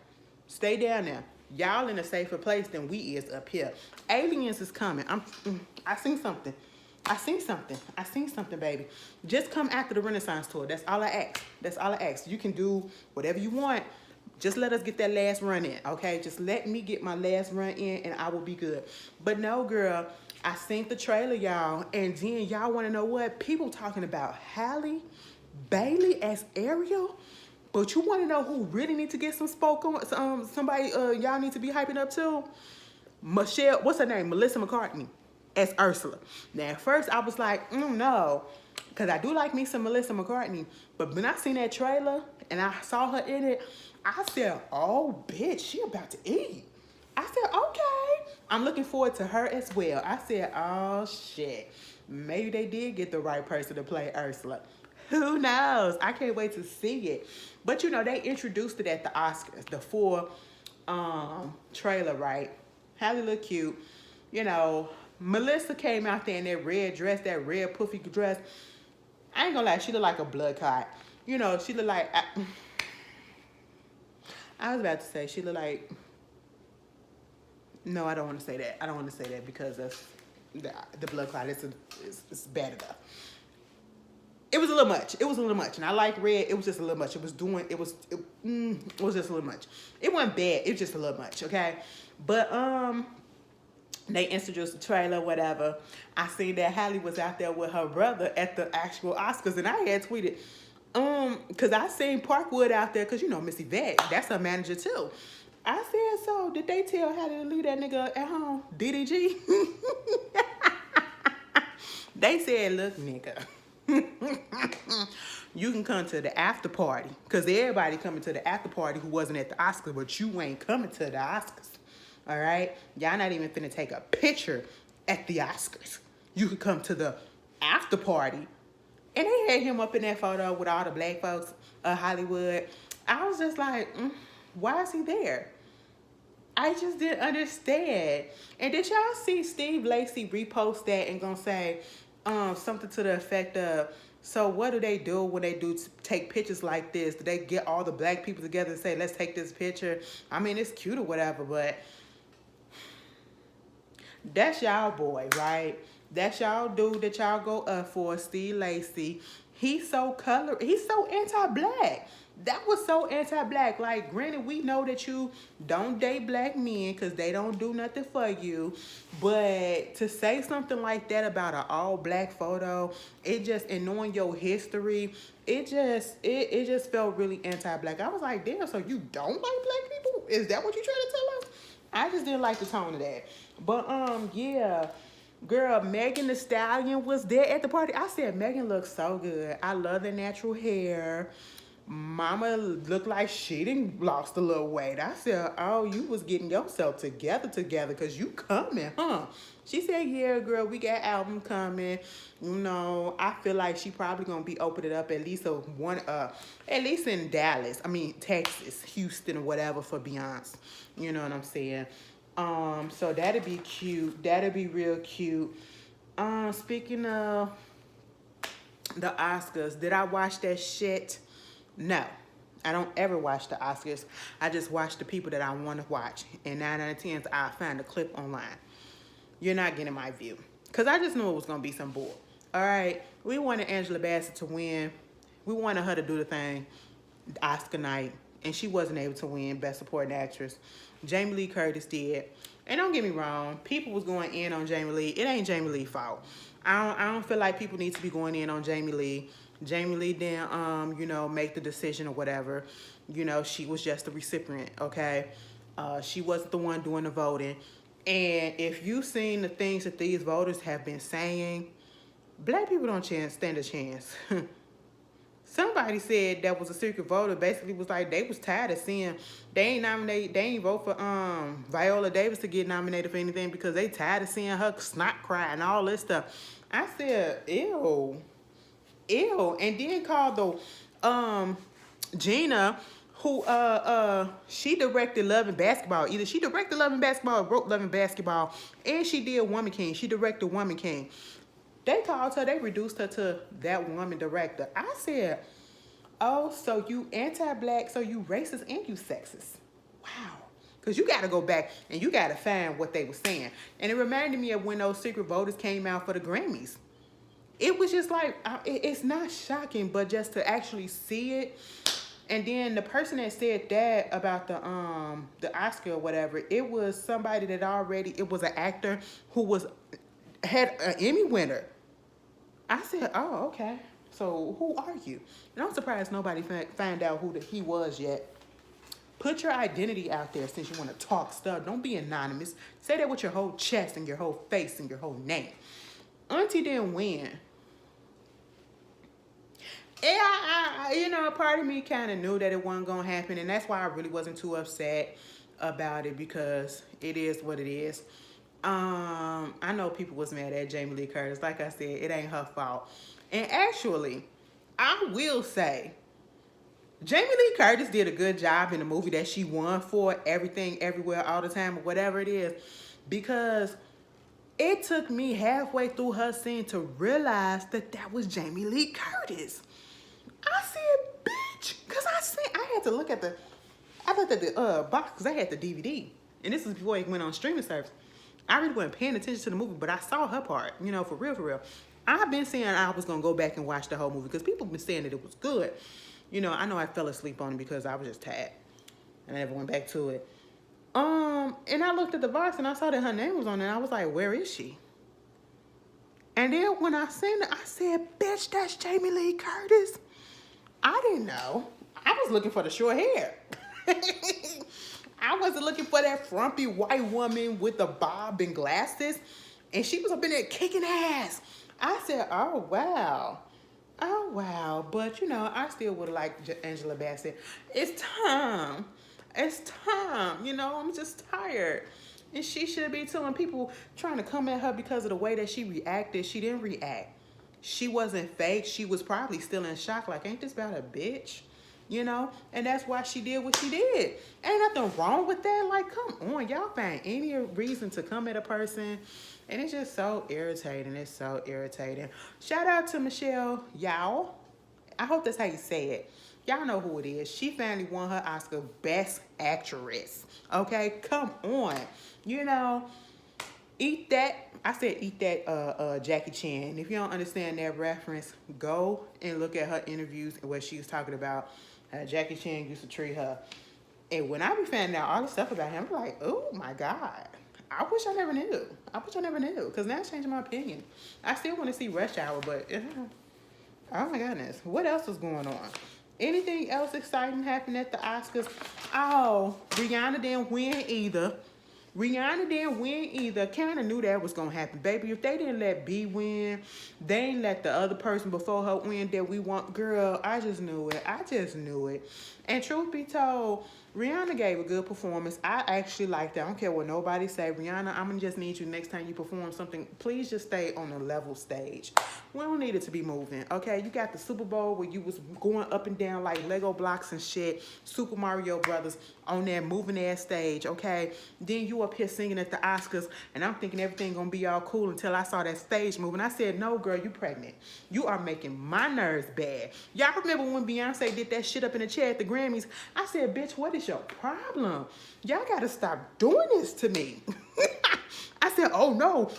Speaker 1: Stay down there. Y'all in a safer place than we is up here. Aliens is coming. I seen something. I seen something, baby. Just come after the Renaissance tour. That's all I ask. You can do whatever you want. Just let us get that last run in, okay? Just let me get my last run in and I will be good. But no, girl, I seen the trailer, y'all. And then y'all want to know what? People talking about Halle Bailey as Ariel. But you want to know who really need to get some spoke on? Somebody y'all need to be hyping up too? Michelle, what's her name? Melissa McCartney as Ursula. Now, at first I was like, no. Because I do like me some Melissa McCartney. But when I seen that trailer and I saw her in it, I said, oh, bitch, she about to eat. I said, okay. I'm looking forward to her as well. I said, oh, shit. Maybe they did get the right person to play Ursula. Who knows? I can't wait to see it. But, you know, they introduced it at the Oscars, the full trailer, right? Halle looked cute. You know, Melissa came out there in that red dress, that red puffy dress. I ain't gonna lie, she looked like a blood clot. You know, she looked like... I was about to say, she looked like... No, I don't want to say that. I don't want to say that because of the blood clot. It's bad enough. It was a little much. And I like red. It was just a little much. It was just a little much. It wasn't bad. It was just a little much, okay? But, they introduced the trailer, whatever. I seen that Halle was out there with her brother at the actual Oscars. And I had tweeted, because I seen Parkwood out there, because, you know, Missy Yvette, that's her manager, too. I said, so, did they tell Halle to leave that nigga at home? DDG? They said, look, nigga. You can come to the after party because everybody coming to the after party who wasn't at the Oscars, but you ain't coming to the Oscars. All right? Y'all not even finna take a picture at the Oscars. You could come to the after party. And they had him up in that photo with all the black folks of Hollywood. I was just like, why is he there? I just didn't understand. And did y'all see Steve Lacy repost that and gonna say something to the effect of, so what do they do when they do take pictures like this? Do they get all the black people together and say, let's take this picture? I mean, it's cute or whatever, but that's y'all boy, right? That's y'all dude that y'all go up for, Steve Lacy. He's so anti-black. That was so anti-black. Like, granted, we know that you don't date black men because they don't do nothing for you. But to say something like that about an all-black photo, it just, and knowing your history, it just felt really anti-black. I was like, damn, so you don't like black people? Is that what you trying to tell us? I just didn't like the tone of that. But, yeah. Girl, Megan Thee Stallion was there at the party. I said, Megan looks so good. I love the natural hair. Mama looked like she done lost a little weight. I said, oh, you was getting yourself together, because you coming, huh? She said, yeah, girl, we got album coming. You know, I feel like she probably gonna be opening up at least at least in Dallas. I mean, Texas, Houston, or whatever for Beyonce. You know what I'm saying? So that'd be cute. That'd be real cute. Speaking of the Oscars, did I watch that shit? No. I don't ever watch the Oscars. I just watch the people that I want to watch. And 9 out of 10, I'll find a clip online. You're not getting my view. Because I just knew it was going to be some bull. All right. We wanted Angela Bassett to win. We wanted her to do the thing, Oscar night. And she wasn't able to win Best Supporting Actress. Jamie Lee Curtis did. And don't get me wrong, people was going in on Jamie Lee. It ain't Jamie Lee's fault. I don't feel like people need to be going in on Jamie Lee. Jamie Lee didn't, make the decision or whatever. You know, she was just the recipient, okay? She wasn't the one doing the voting. And if you've seen the things that these voters have been saying, black people don't stand a chance. Somebody said that was a secret voter, basically was like they was tired of seeing they ain't vote for Viola Davis to get nominated for anything because they tired of seeing her snot cry and all this stuff. I said, ew. And then called the Gina, who she directed Love and Basketball. Either she directed Love and Basketball or wrote Love and Basketball, and she did Woman King. She directed Woman King. They called her, they reduced her to that woman director. I said, oh, so you anti-black, so you racist and you sexist. Wow. Because you got to go back and you got to find what they were saying. And it reminded me of when those secret voters came out for the Grammys. It was just like, it's not shocking, but just to actually see it. And then the person that said that about the Oscar or whatever, it was somebody that it was an actor who had an Emmy winner. I said, oh, okay. So who are you? And I'm surprised nobody found out who he was yet. Put your identity out there since you want to talk stuff. Don't be anonymous. Say that with your whole chest and your whole face and your whole name. Auntie didn't win. Yeah, part of me kind of knew that it wasn't going to happen. And that's why I really wasn't too upset about it because it is what it is. I know people was mad at Jamie Lee Curtis. Like I said, it ain't her fault. And actually, I will say, Jamie Lee Curtis did a good job in the movie that she won for, Everything, Everywhere, All the Time, or whatever it is, because it took me halfway through her scene to realize that was Jamie Lee Curtis. I said, bitch, because I had to look at I looked at the box because I had the DVD. And this was before it went on streaming service. I really wasn't paying attention to the movie, but I saw her part, for real. I've been saying I was going to go back and watch the whole movie because people have been saying that it was good. I know I fell asleep on it because I was just tired. And I never went back to it. And I looked at the box and I saw that her name was on it. And I was like, where is she? And then when I seen it, I said, bitch, that's Jamie Lee Curtis. I didn't know. I was looking for the short hair. I wasn't looking for that frumpy white woman with the bob and glasses. And she was up in there kicking ass. I said, oh, wow. But, I still would have liked Angela Bassett. It's time. I'm just tired. And she should be too. And people trying to come at her because of the way that she reacted. She didn't react. She wasn't fake. She was probably still in shock. Like, ain't this about a bitch? You know? And that's why she did what she did. Ain't nothing wrong with that. Like, come on. Y'all find any reason to come at a person. And it's just so irritating. It's so irritating. Shout out to Michelle Yeoh. I hope that's how you say it. Y'all know who it is. She finally won her Oscar Best Actress. Okay? Come on. You know, eat that. I said eat that Jackie Chan. If you don't understand that reference, go and look at her interviews and what she was talking about. Jackie Chan used to treat her. And when I be finding out all the stuff about him, I'm like, oh my God. I wish I never knew. I wish I never knew. Because now it's changing my opinion. I still want to see Rush Hour, but oh my goodness. What else is going on? Anything else exciting happened at the Oscars? Oh, Rihanna didn't win either. Rihanna didn't win either. Kind of knew that was going to happen. Baby, if they didn't let B win, they ain't let the other person before her win that we want. Girl, I just knew it. I just knew it. And truth be told, Rihanna gave a good performance. I actually liked it. I don't care what nobody say. Rihanna, I'm going to just need you next time you perform something, please just stay on a level stage. We don't need it to be moving, okay? You got the Super Bowl where you was going up and down like Lego blocks and shit, Super Mario Brothers on that moving ass stage, okay? Then you up here singing at the Oscars, and I'm thinking everything gonna be all cool until I saw that stage moving. I said, no, girl, you pregnant. You are making my nerves bad. Y'all remember when Beyonce did that shit up in the chair at the Grammys? I said, bitch, what is your problem? Y'all gotta stop doing this to me. I said, oh, no.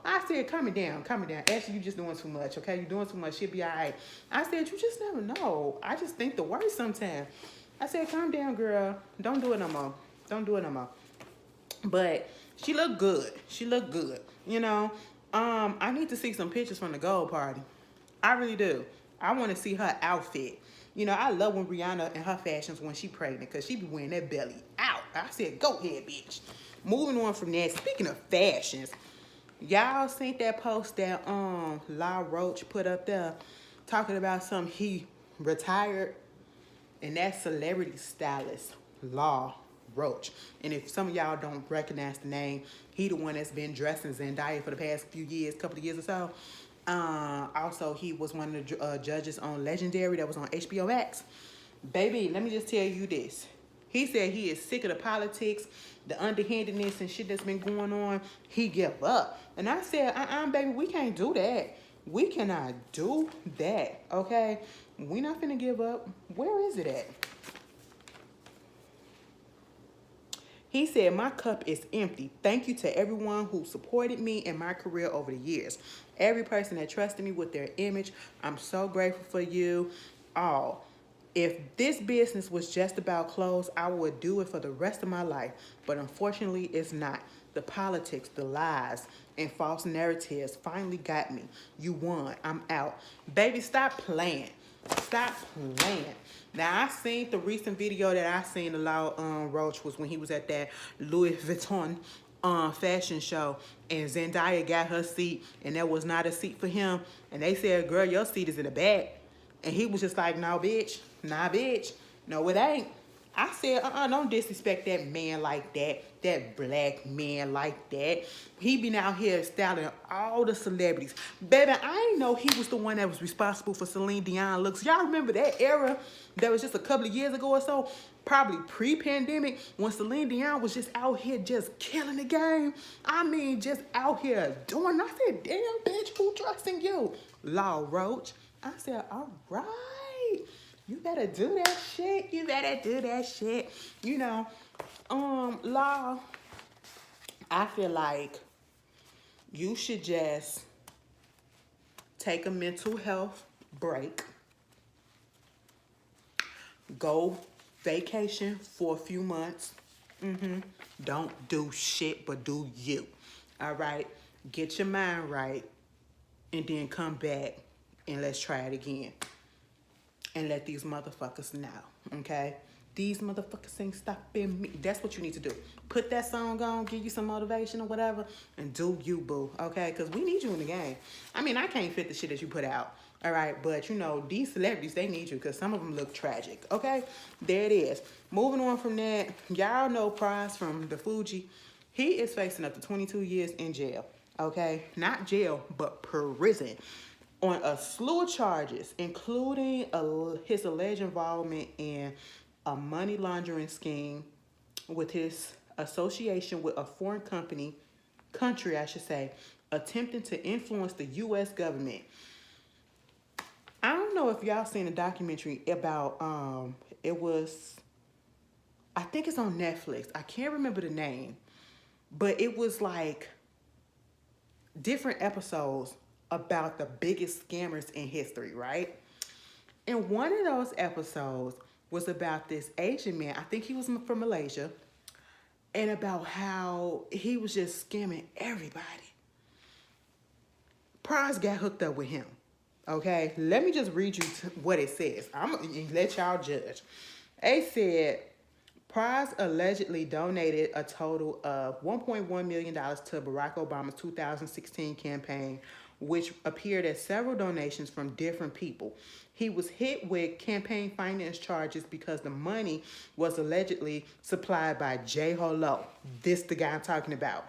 Speaker 1: I said, calm it down. Ashley, you just doing too much, okay? You doing too much. She'll be all right. I said, you just never know. I just think the worst sometimes. I said, calm down, girl. Don't do it no more. But she looked good. You know, I need to see some pictures from the gold party. I really do. I want to see her outfit. You know, I love when Rihanna and her fashions when she pregnant, because she be wearing that belly out. I said, go ahead, bitch. Moving on from that, speaking of fashions, y'all seen that post that Roach put up there talking about he retired, and that celebrity stylist, Roach. And if some of y'all don't recognize the name, he the one that's been dressing Zendaya for the past couple of years or so. Also, he was one of the judges on Legendary that was on HBO Max. Baby, let me just tell you this. He said he is sick of the politics, the underhandedness and shit that's been going on. He give up. And I said, baby, we can't do that. We cannot do that, okay? We not finna give up. Where is it at? He said, my cup is empty. Thank you to everyone who supported me in my career over the years. Every person that trusted me with their image, I'm so grateful for you all. If this business was just about clothes, I would do it for the rest of my life. But unfortunately, it's not. The politics, the lies, and false narratives finally got me. You won. I'm out. Baby, stop playing. Stop playing. Now, I seen the recent video that I seen about Roach was when he was at that Louis Vuitton fashion show, and Zendaya got her seat, and that was not a seat for him. And they said, girl, your seat is in the back. And he was just like, no, bitch. Nah, bitch. No, it ain't. I said, don't disrespect that man like that. That black man like that. He been out here styling all the celebrities. Baby, I ain't know he was the one that was responsible for Celine Dion looks. Y'all remember that era that was just a couple of years ago or so? Probably pre-pandemic, when Celine Dion was just out here just killing the game. I mean, just out here doing. I said, damn, bitch, who trusting you? Roach. I said, all right. You better do that shit. You know, Law, I feel like you should just take a mental health break. Go vacation for a few months. Don't do shit, but do you. All right? Get your mind right, and then come back and let's try it again. And let these motherfuckers know, okay? These motherfuckers ain't stopping me. That's what you need to do. Put that song on, give you some motivation or whatever, and do you, boo, okay? Because we need you in the game. I mean, I can't fit the shit that you put out, all right? But, you know, these celebrities, they need you because some of them look tragic, okay? There it is. Moving on from that, y'all know Praj from the Fuji. He is facing up to 22 years in jail. Okay, not jail, but prison, on a slew of charges, including his alleged involvement in a money laundering scheme with his association with a foreign country, I should say, attempting to influence the U.S. government. I don't know if y'all seen a documentary about, it was, I think it's on Netflix. I can't remember the name, but it was like different episodes about the biggest scammers in history, right? And one of those episodes was about this Asian man, I think he was from Malaysia, and about how he was just scamming everybody. Praj got hooked up with him. Okay, let me just read you what it says. I'm gonna let y'all judge. It said Praj allegedly donated a total of $1.1 million to Barack Obama's 2016 campaign, which appeared as several donations from different people. He was hit with campaign finance charges because the money was allegedly supplied by J. Holo. This the guy I'm talking about.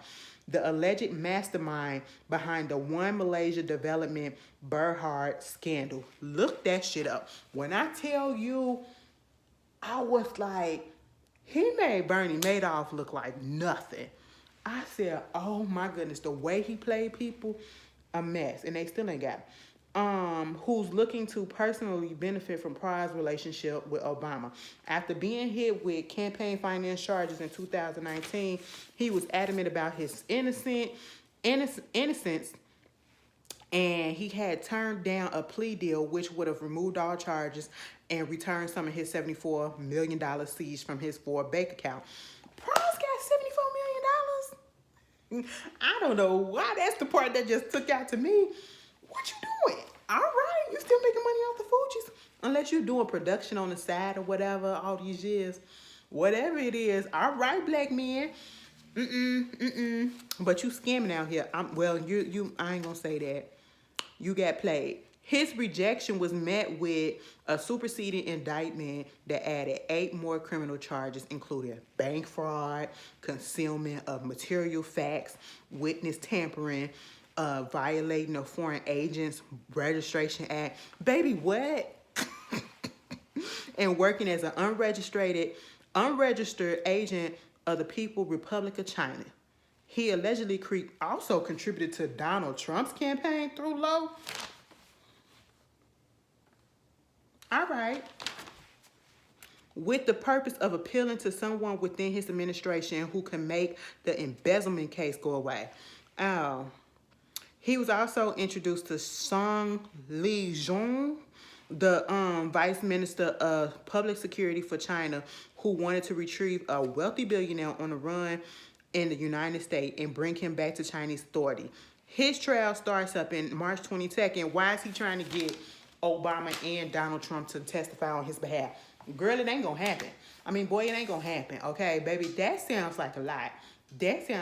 Speaker 1: The alleged mastermind behind the One Malaysia Development Berhad scandal. Look that shit up. When I tell you, I was like, he made Bernie Madoff look like nothing. I said, oh my goodness, the way he played people, a mess. And they still ain't got it. Who's looking to personally benefit from Praj's relationship with Obama. After being hit with campaign finance charges in 2019, he was adamant about his innocence, and he had turned down a plea deal which would have removed all charges and returned some of his $74 million seized from his Ford bank account. Praj got $74 million? I don't know why that's the part that just took out to me. What you doing? All right, you still making money off the Fugees? Unless you're doing production on the side or whatever all these years. Whatever it is, all right, black men. But you scamming out here. I ain't gonna say that. You got played. His rejection was met with a superseding indictment that added 8 more criminal charges, including bank fraud, concealment of material facts, witness tampering, violating a Foreign Agents Registration Act. Baby, what? And working as an unregistered agent of the People's Republic of China. He allegedly also contributed to Donald Trump's campaign through Lowe. All right. With the purpose of appealing to someone within his administration who can make the embezzlement case go away. Oh. He was also introduced to Song Li-jun, the Vice Minister of Public Security for China, who wanted to retrieve a wealthy billionaire on the run in the United States and bring him back to Chinese authority. His trial starts up in March 22nd. Why is he trying to get Obama and Donald Trump to testify on his behalf? Girl, it ain't gonna happen. I mean, boy, it ain't gonna happen, okay? Baby, that sounds like a lie.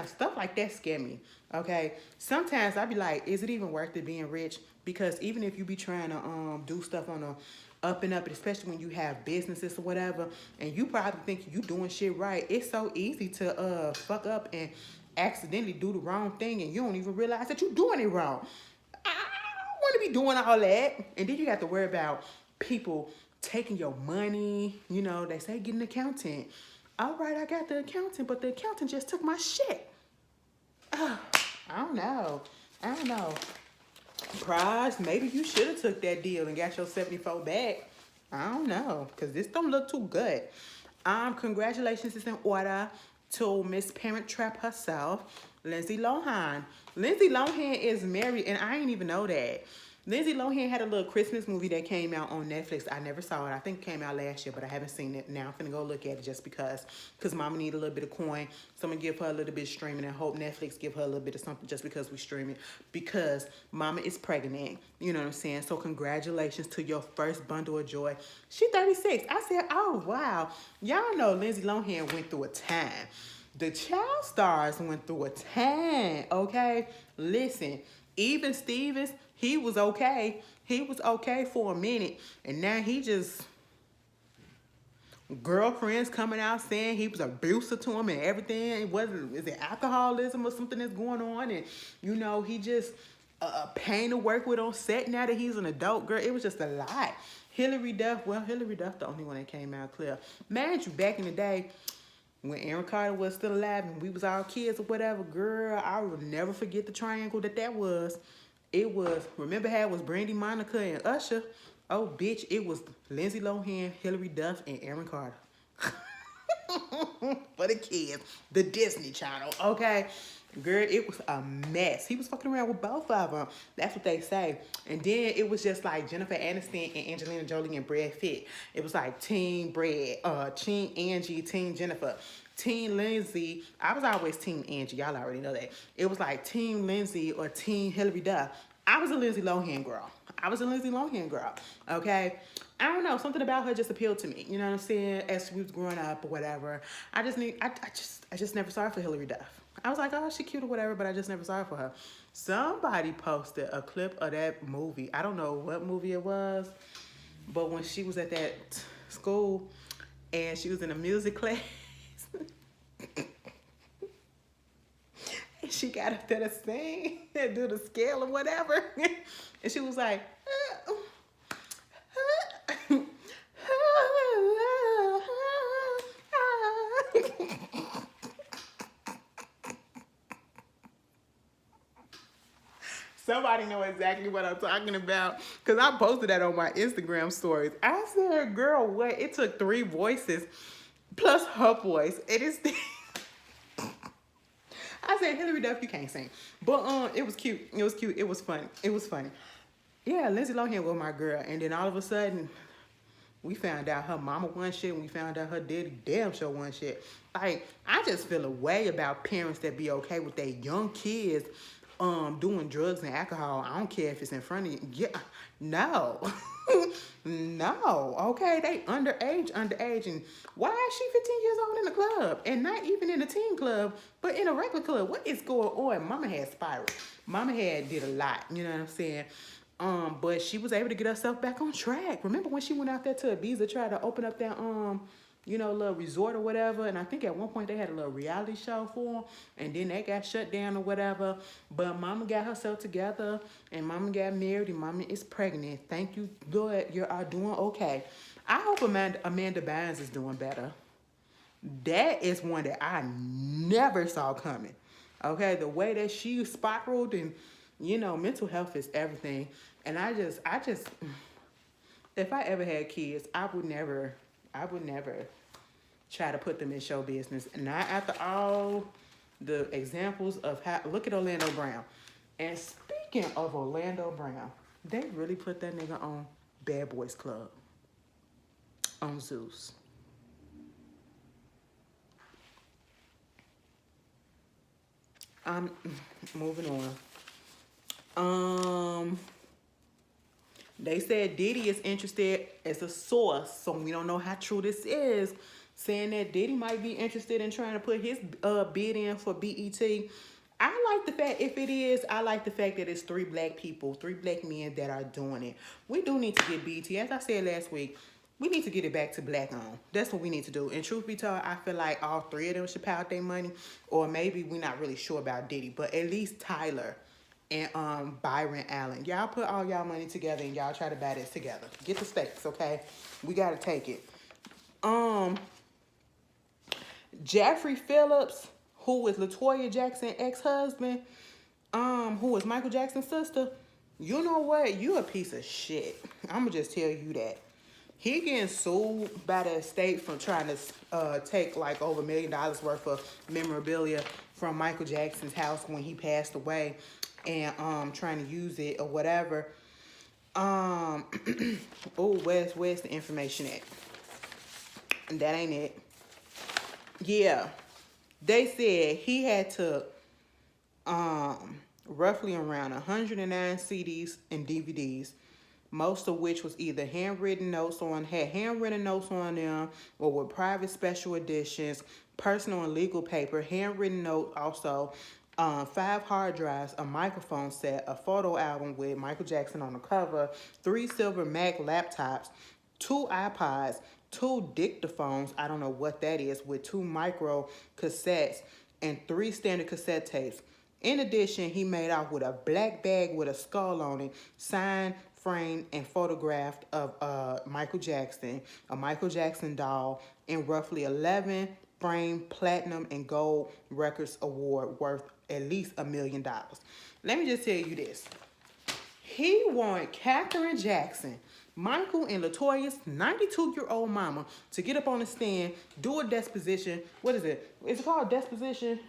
Speaker 1: Stuff like that scare me, okay? Sometimes I be like, is it even worth it being rich? Because even if you be trying to do stuff on a up and up, especially when you have businesses or whatever, and you probably think you doing shit right, it's so easy to fuck up and accidentally do the wrong thing, and you don't even realize that you're doing it wrong. I don't want to be doing all that. And then you have to worry about people taking your money. You know, they say get an accountant. All right, I got the accountant, but the accountant just took my shit. I don't know. Praj, maybe you should have took that deal and got your 74 back. I don't know, because this don't look too good. Congratulations is in order to Miss Parent Trap herself, Lindsay Lohan. Lindsay Lohan is married, and I didn't even know that. Lindsay Lohan had a little Christmas movie that came out on Netflix. I never saw it. I think it came out last year, but I haven't seen it. Now I'm finna go look at it just because mama need a little bit of coin. So I'm gonna give her a little bit of streaming and hope Netflix give her a little bit of something just because we streaming. Because mama is pregnant. You know what I'm saying? So congratulations to your first bundle of joy. She 36. I said, oh, wow. Y'all know Lindsay Lohan went through a time. The child stars went through a time, okay? Listen, even Stevens, he was okay. He was okay for a minute. And now he just girlfriends coming out saying he was abusive to him and everything. Is it alcoholism or something that's going on? And he just a pain to work with on set now that he's an adult. Girl, it was just a lot. Hillary Duff the only one that came out clear. Man, you back in the day when Aaron Carter was still alive and we was all kids or whatever, girl, I will never forget the triangle that was. It was, remember how it was Brandy, Monica, and Usher? Oh, bitch, it was Lindsay Lohan, Hillary Duff, and Aaron Carter. For the kids. The Disney Channel, okay? Girl, it was a mess. He was fucking around with both of them. That's what they say. And then it was just like Jennifer Aniston and Angelina Jolie and Brad Pitt. It was like Team Brad, Team Angie, Team Jennifer, Team Lindsay. I was always Team Angie. Y'all already know that. It was like Team Lindsay or Team Hillary Duff. I was a Lindsay Lohan girl. Okay? I don't know. Something about her just appealed to me. You know what I'm saying? As we was growing up or whatever. I just never saw her for Hillary Duff. I was like, oh, she cute or whatever, but I just never saw her for her. Somebody posted a clip of that movie. I don't know what movie it was, but when she was at that school and she was in a music class, and she got up there to sing and do the scale or whatever, and she was like, somebody know exactly what I'm talking about, because I posted that on my Instagram stories. I said, girl, what? It took 3 voices plus her voice. It is. I said, Hillary Duff, you can't sing. But it was cute. It was cute. It was funny. It was funny. Yeah, Lindsay Lohan was my girl. And then all of a sudden, we found out her mama won shit, and we found out her daddy damn sure won shit. Like, I just feel a way about parents that be okay with their young kids doing drugs and alcohol. I don't care if it's in front of you. Yeah, no. No, okay, they underage, and why is she 15 years old in the club? And not even in a teen club, but in a regular club. What is going on? Mama had spiraled. Mama had did a lot, you know what I'm saying? But she was able to get herself back on track. Remember when she went out there to Ibiza, tried to open up that little resort or whatever, and I think at one point they had a little reality show for them, and then they got shut down or whatever. But Mama got herself together, and Mama got married, and Mama is pregnant. Thank you, Lord, you are doing okay. I hope Amanda Bynes is doing better. That is one that I never saw coming. Okay, the way that she spiraled, and mental health is everything. And I just, if I ever had kids, I would never try to put them in show business. Not after all the examples of how, look at Orlando Brown. And speaking of Orlando Brown, they really put that nigga on Bad Boys Club. On Zeus. I'm moving on. They said Diddy is interested as a source, so we don't know how true this is, saying that Diddy might be interested in trying to put his bid in for BET. I like the fact, if it is, I like the fact that it's 3 black people, 3 black men that are doing it. We do need to get BET, as I said last week, we need to get it back to black owned. That's what we need to do. And truth be told, I feel like all 3 of them should pay out their money, or maybe we're not really sure about Diddy, but at least Tyler and Byron Allen. Y'all put all y'all money together and y'all try to buy this together. Get the stakes, okay? We gotta take it. Jeffrey Phillips, who is LaToya Jackson's ex-husband, who is Michael Jackson's sister, you know what? You a piece of shit. I'ma just tell you that. He getting sued by the estate for trying to take like over $1 million worth of memorabilia from Michael Jackson's house when he passed away, and trying to use it or whatever. Oh, where's the information at? That ain't it. Yeah. They said he had to roughly around 109 CDs and DVDs, most of which was either had handwritten notes on them, or were private special editions, personal and legal paper, handwritten notes also, 5 hard drives, a microphone set, a photo album with Michael Jackson on the cover, 3 silver Mac laptops, 2 iPods, 2 dictaphones, I don't know what that is, with 2 micro cassettes and 3 standard cassette tapes. In addition, he made off with a black bag with a skull on it, signed, framed, and photographed of Michael Jackson, a Michael Jackson doll, and roughly 11 framed platinum and gold records award worth at least $1 million. Let me just tell you this. He wanted Katherine Jackson, Michael and LaToya's 92-year-old mama, to get up on the stand, do a deposition. What is it? Is it called deposition?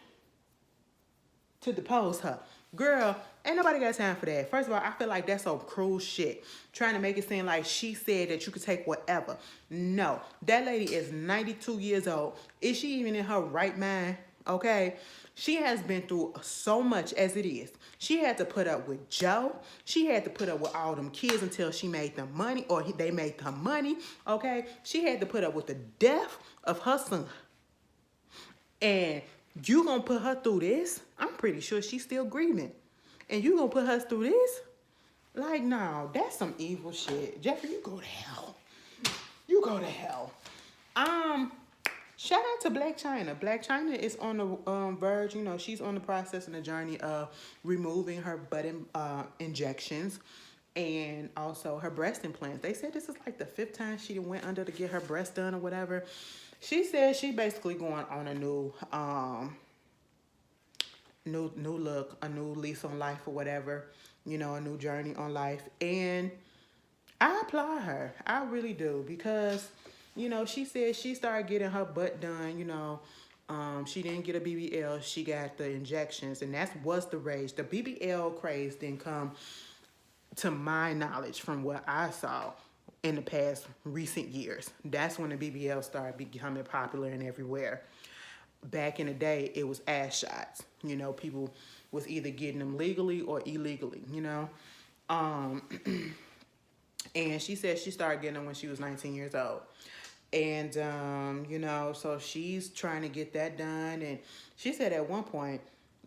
Speaker 1: To depose her. Girl, ain't nobody got time for that. First of all, I feel like that's some cruel shit. Trying to make it seem like she said that you could take whatever. No, that lady is 92 years old. Is she even in her right mind? Okay? She has been through so much as it is. She had to put up with Joe. She had to put up with all them kids until she made them money, or they made her money. Okay? She had to put up with the death of her son. And you gonna put her through this? I'm pretty sure she's still grieving. And you gonna put her through this? Like, no, that's some evil shit. Jeffrey, you go to hell. You go to hell. Shout out to Blac Chyna. Blac Chyna is on the verge. You know, she's on the process and the journey of removing her butt injections and also her breast implants. They said this is like the 5th time she went under to get her breast done or whatever. She said she basically going on a new look, a new lease on life or whatever, you know, a new journey on life. And I applaud her. I really do, because, you know, she said she started getting her butt done, you know. She didn't get a BBL, she got the injections, and that was the rage. The BBL craze didn't come, to my knowledge, from what I saw in the past recent years. That's when the BBL started becoming popular and everywhere. Back in the day, it was ass shots. You know, people was either getting them legally or illegally, you know. And she said she started getting them when she was 19 years old. And, you know, so she's trying to get that done. And she said at one point,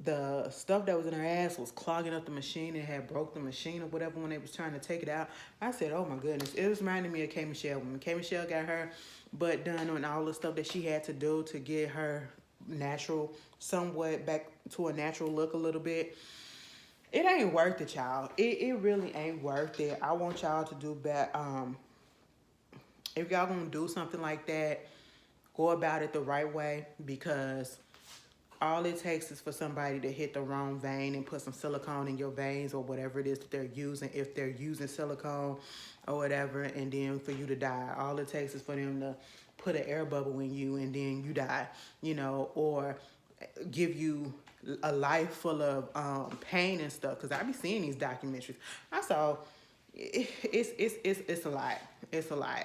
Speaker 1: the stuff that was in her ass was clogging up the machine and had broke the machine or whatever when they was trying to take it out. I said, oh my goodness. It was reminding me of K. Michelle. When K. Michelle got her butt done and all the stuff that she had to do to get her natural, somewhat back to a natural look a little bit. It ain't worth it, y'all. It really ain't worth it. I want y'all to do better. If y'all gonna do something like that, go about it the right way, because all it takes is for somebody to hit the wrong vein and put some silicone in your veins or whatever it is that they're using, if they're using silicone or whatever, and then for you to die. All it takes is for them to put an air bubble in you and then you die, you know, or give you a life full of pain and stuff. Because I be seeing these documentaries. I saw, it's a lot. It's a lot.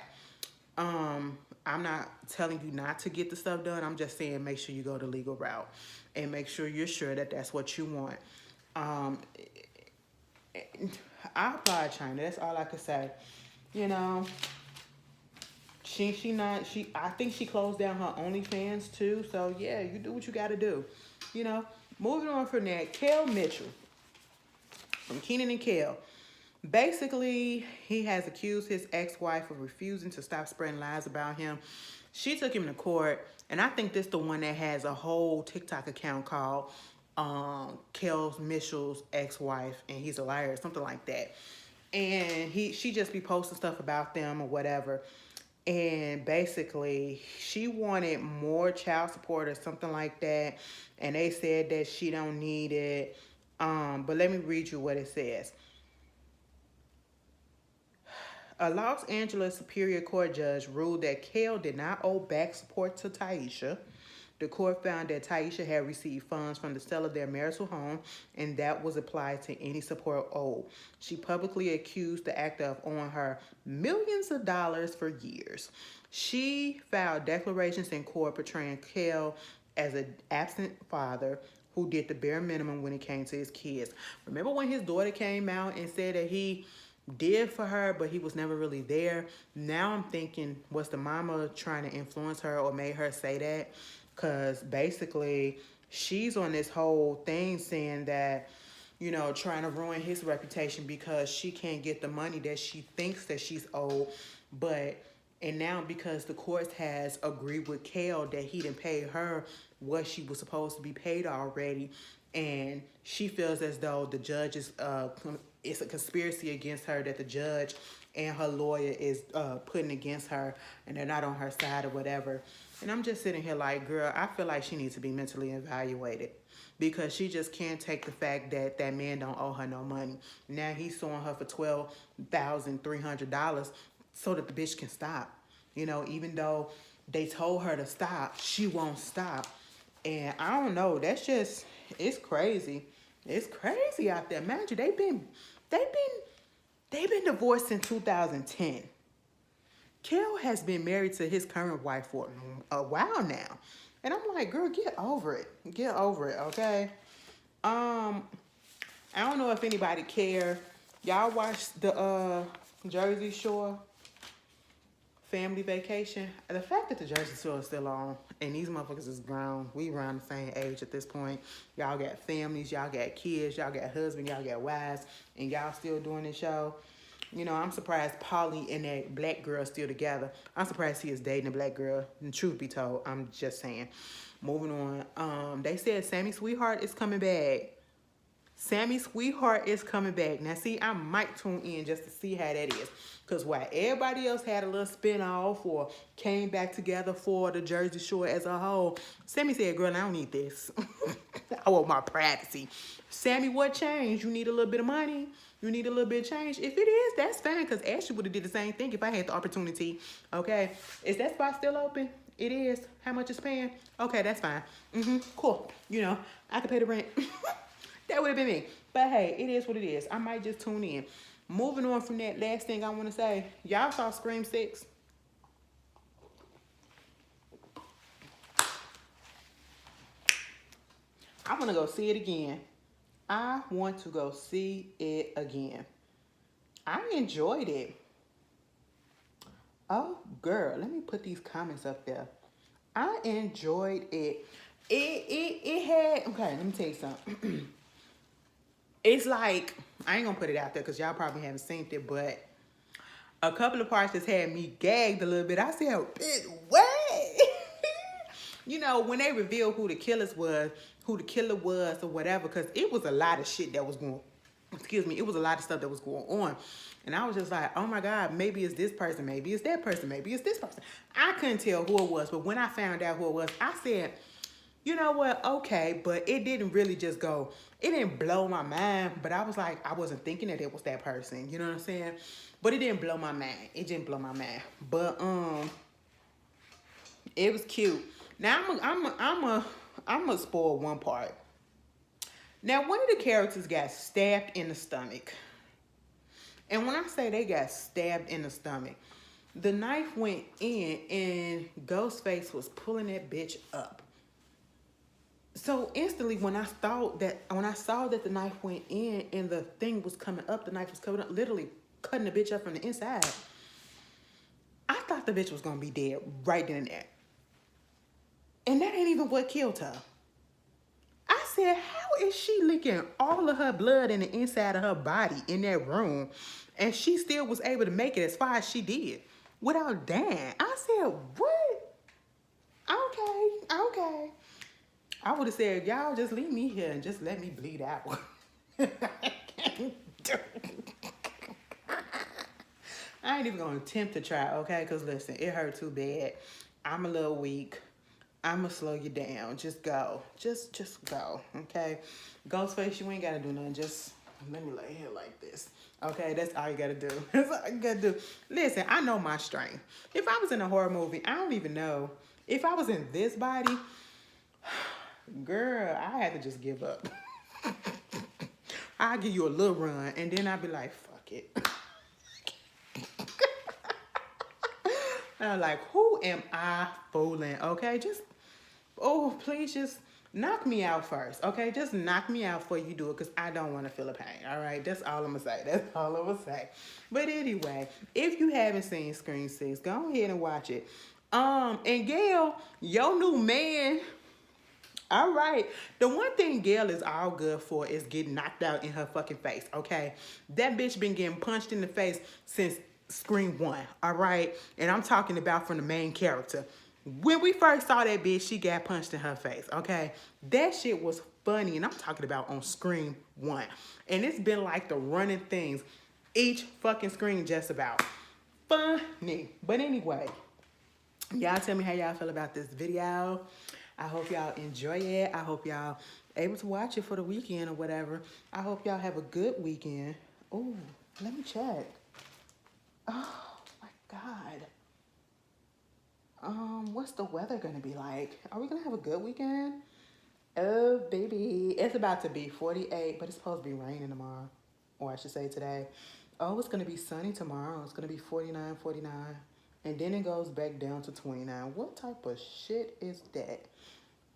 Speaker 1: I'm not telling you not to get the stuff done. I'm just saying make sure you go the legal route and make sure you're sure that that's what you want. I applaud Chyna. That's all I could say. You know, I think she closed down her OnlyFans too. So yeah, you do what you got to do. You know, moving on from that, Kel Mitchell from Kenan and Kel. Basically, he has accused his ex-wife of refusing to stop spreading lies about him. She took him to court, and I think this is the one that has a whole TikTok account called Kel Mitchell's ex-wife, and he's a liar, something like that. And she just be posting stuff about them or whatever. And basically, she wanted more child support or something like that, and they said that she don't need it. But let me read you what it says. A Los Angeles Superior Court judge ruled that Kel did not owe back support to Taisha. The court found that Taisha had received funds from the sale of their marital home, and that was applied to any support owed. She publicly accused the actor of owing her millions of dollars for years. She filed declarations in court portraying Kel as an absent father who did the bare minimum when it came to his kids. Remember when his daughter came out and said that he did for her, but he was never really there? Now I'm thinking, was the mama trying to influence her or made her say that? Because basically, she's on this whole thing saying that, you know, trying to ruin his reputation because she can't get the money that she thinks that she's owed. But And now because the courts has agreed with Kel that he didn't pay her what she was supposed to be paid already, and she feels as though the judge is it's a conspiracy against her, that the judge and her lawyer is putting against her, and they're not on her side or whatever. And I'm just sitting here like, girl, I feel like she needs to be mentally evaluated, because she just can't take the fact that that man don't owe her no money. Now he's suing her for $12,300 so that the bitch can stop. You know, even though they told her to stop, she won't stop. And I don't know, that's just, it's crazy. It's crazy out there. Imagine they've been divorced since 2010. Kel has been married to his current wife for a while now. And I'm like, girl, get over it. Get over it, okay? I don't know if anybody care. Y'all watched the Jersey Shore Family Vacation? The fact that the Jersey Shore is still on and these motherfuckers is grown, we around the same age at this point. Y'all got families, y'all got kids, y'all got husbands, y'all got wives, and y'all still doing this show. You know, I'm surprised Polly and that black girl still together. I'm surprised he is dating a black girl. And truth be told, I'm just saying. Moving on. They said Sammy Sweetheart is coming back. Sammy Sweetheart is coming back. Now, see, I might tune in just to see how that is. Because while everybody else had a little spin-off or came back together for the Jersey Shore as a whole, Sammy said, girl, I don't need this. I want my privacy. Sammy, what changed? You need a little bit of money? You need a little bit of change? If it is, that's fine, because Ashley would have did the same thing if I had the opportunity. Okay? Is that spot still open? It is. How much is paying? Okay, that's fine. Cool. You know, I could pay the rent. That would have been me. But hey, it is what it is. I might just tune in. Moving on from that, last thing I want to say. Y'all saw Scream 6? I want to go see it again. I want to go see it again. I enjoyed it. Oh, girl, let me put these comments up there. I enjoyed it. It had, okay, let me tell you something. It's like, I ain't gonna put it out there because y'all probably haven't seen it, but a couple of parts just had me gagged a little bit. I said, what? You know, when they revealed who the killer was or whatever, because it was a lot of shit that was going, it was a lot of stuff that was going on. And I was just like, oh my God, maybe it's this person, maybe it's that person, maybe it's this person. I couldn't tell who it was, but when I found out who it was, I said, you know what, okay, but it didn't really just go, it didn't blow my mind, but I was like, I wasn't thinking that it was that person, you know what I'm saying? But it didn't blow my mind. It didn't blow my mind. But it was cute. Now I'm gonna spoil one part. Now, one of the characters got stabbed in the stomach. And when I say they got stabbed in the stomach, the knife went in and Ghostface was pulling that bitch up. So instantly when I saw that the knife went in and the thing was coming up, the knife was coming up, literally cutting the bitch up from the inside, I thought the bitch was gonna be dead right then and there. And that ain't even what killed her. I said, how is she leaking all of her blood in the inside of her body in that room and she still was able to make it as far as she did without dying? I said, what? Okay. I would have said, y'all just leave me here and just let me bleed out. I ain't even gonna attempt to try, okay? Because listen, it hurt too bad. I'm a little weak. I'm gonna slow you down. Just go. Just go, okay? Ghostface, you ain't gotta do nothing. Just let me lay here like this. Okay, that's all you gotta do. That's all you gotta do. Listen, I know my strength. If I was in a horror movie, I don't even know. If I was in this body, girl, I had to just give up. I'll give you a little run, and then I'll be like, fuck it. I'm like, who am I fooling? Okay, just, oh, please just knock me out first. Okay, just knock me out before you do it, because I don't want to feel a pain. All right, that's all I'm going to say. That's all I'm going to say. But anyway, if you haven't seen Scream 6, go ahead and watch it. And Gail, your new man, all right. The one thing Gail is all good for is getting knocked out in her fucking face, okay? That bitch been getting punched in the face since Scream 1, all right? And I'm talking about from the main character. When we first saw that bitch, she got punched in her face, okay? That shit was funny, and I'm talking about on Scream 1. And it's been like the running things each fucking Scream just about. Funny. But anyway, y'all tell me how y'all feel about this video. I hope y'all enjoy it. I hope y'all able to watch it for the weekend or whatever. I hope y'all have a good weekend. Oh, let me check. Oh my God. What's the weather gonna be like? Are we gonna have a good weekend? Oh baby, it's about to be 48, but it's supposed to be raining tomorrow. Or I should say today. Oh, it's gonna be sunny tomorrow. It's gonna be 49, 49. And then it goes back down to 29. What type of shit is that?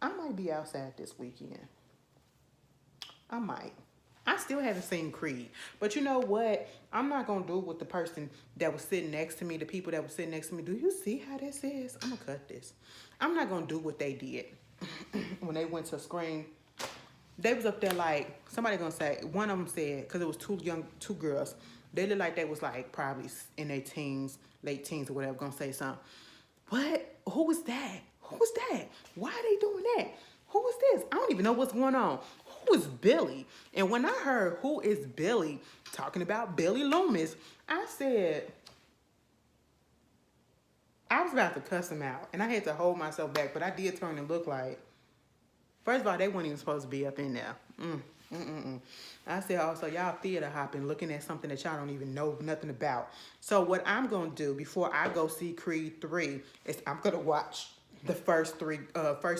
Speaker 1: I might be outside this weekend. I might. I still haven't seen Creed. But you know what? I'm not going to do it with the person that was sitting next to me, the people that were sitting next to me. Do you see how this is? I'm going to cut this. I'm not going to do what they did when they went to Scream. They was up there like, somebody going to say, one of them said, because it was two girls. They looked like they was like probably in their teens, late teens or whatever, going to say something. What? Who was that? Who was that? Why are they doing that? Who was this? I don't even know what's going on. Who is Billy? And when I heard who is Billy, talking about Billy Loomis, I said, I was about to cuss him out. And I had to hold myself back, but I did turn and look like, first of all, they weren't even supposed to be up in there. I said, also, y'all theater hopping, looking at something that y'all don't even know nothing about. So what I'm going to do before I go see Creed 3 is I'm going to watch the first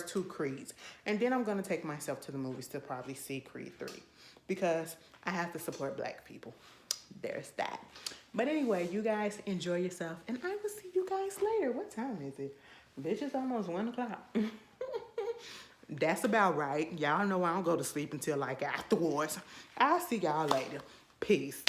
Speaker 1: two Creeds. And then I'm going to take myself to the movies to probably see Creed 3. Because I have to support Black people. There's that. But anyway, you guys enjoy yourself. And I will see you guys later. What time is it? Bitch, it's almost 1 o'clock. That's about right. Y'all know I don't go to sleep until like afterwards. I'll see y'all later. Peace.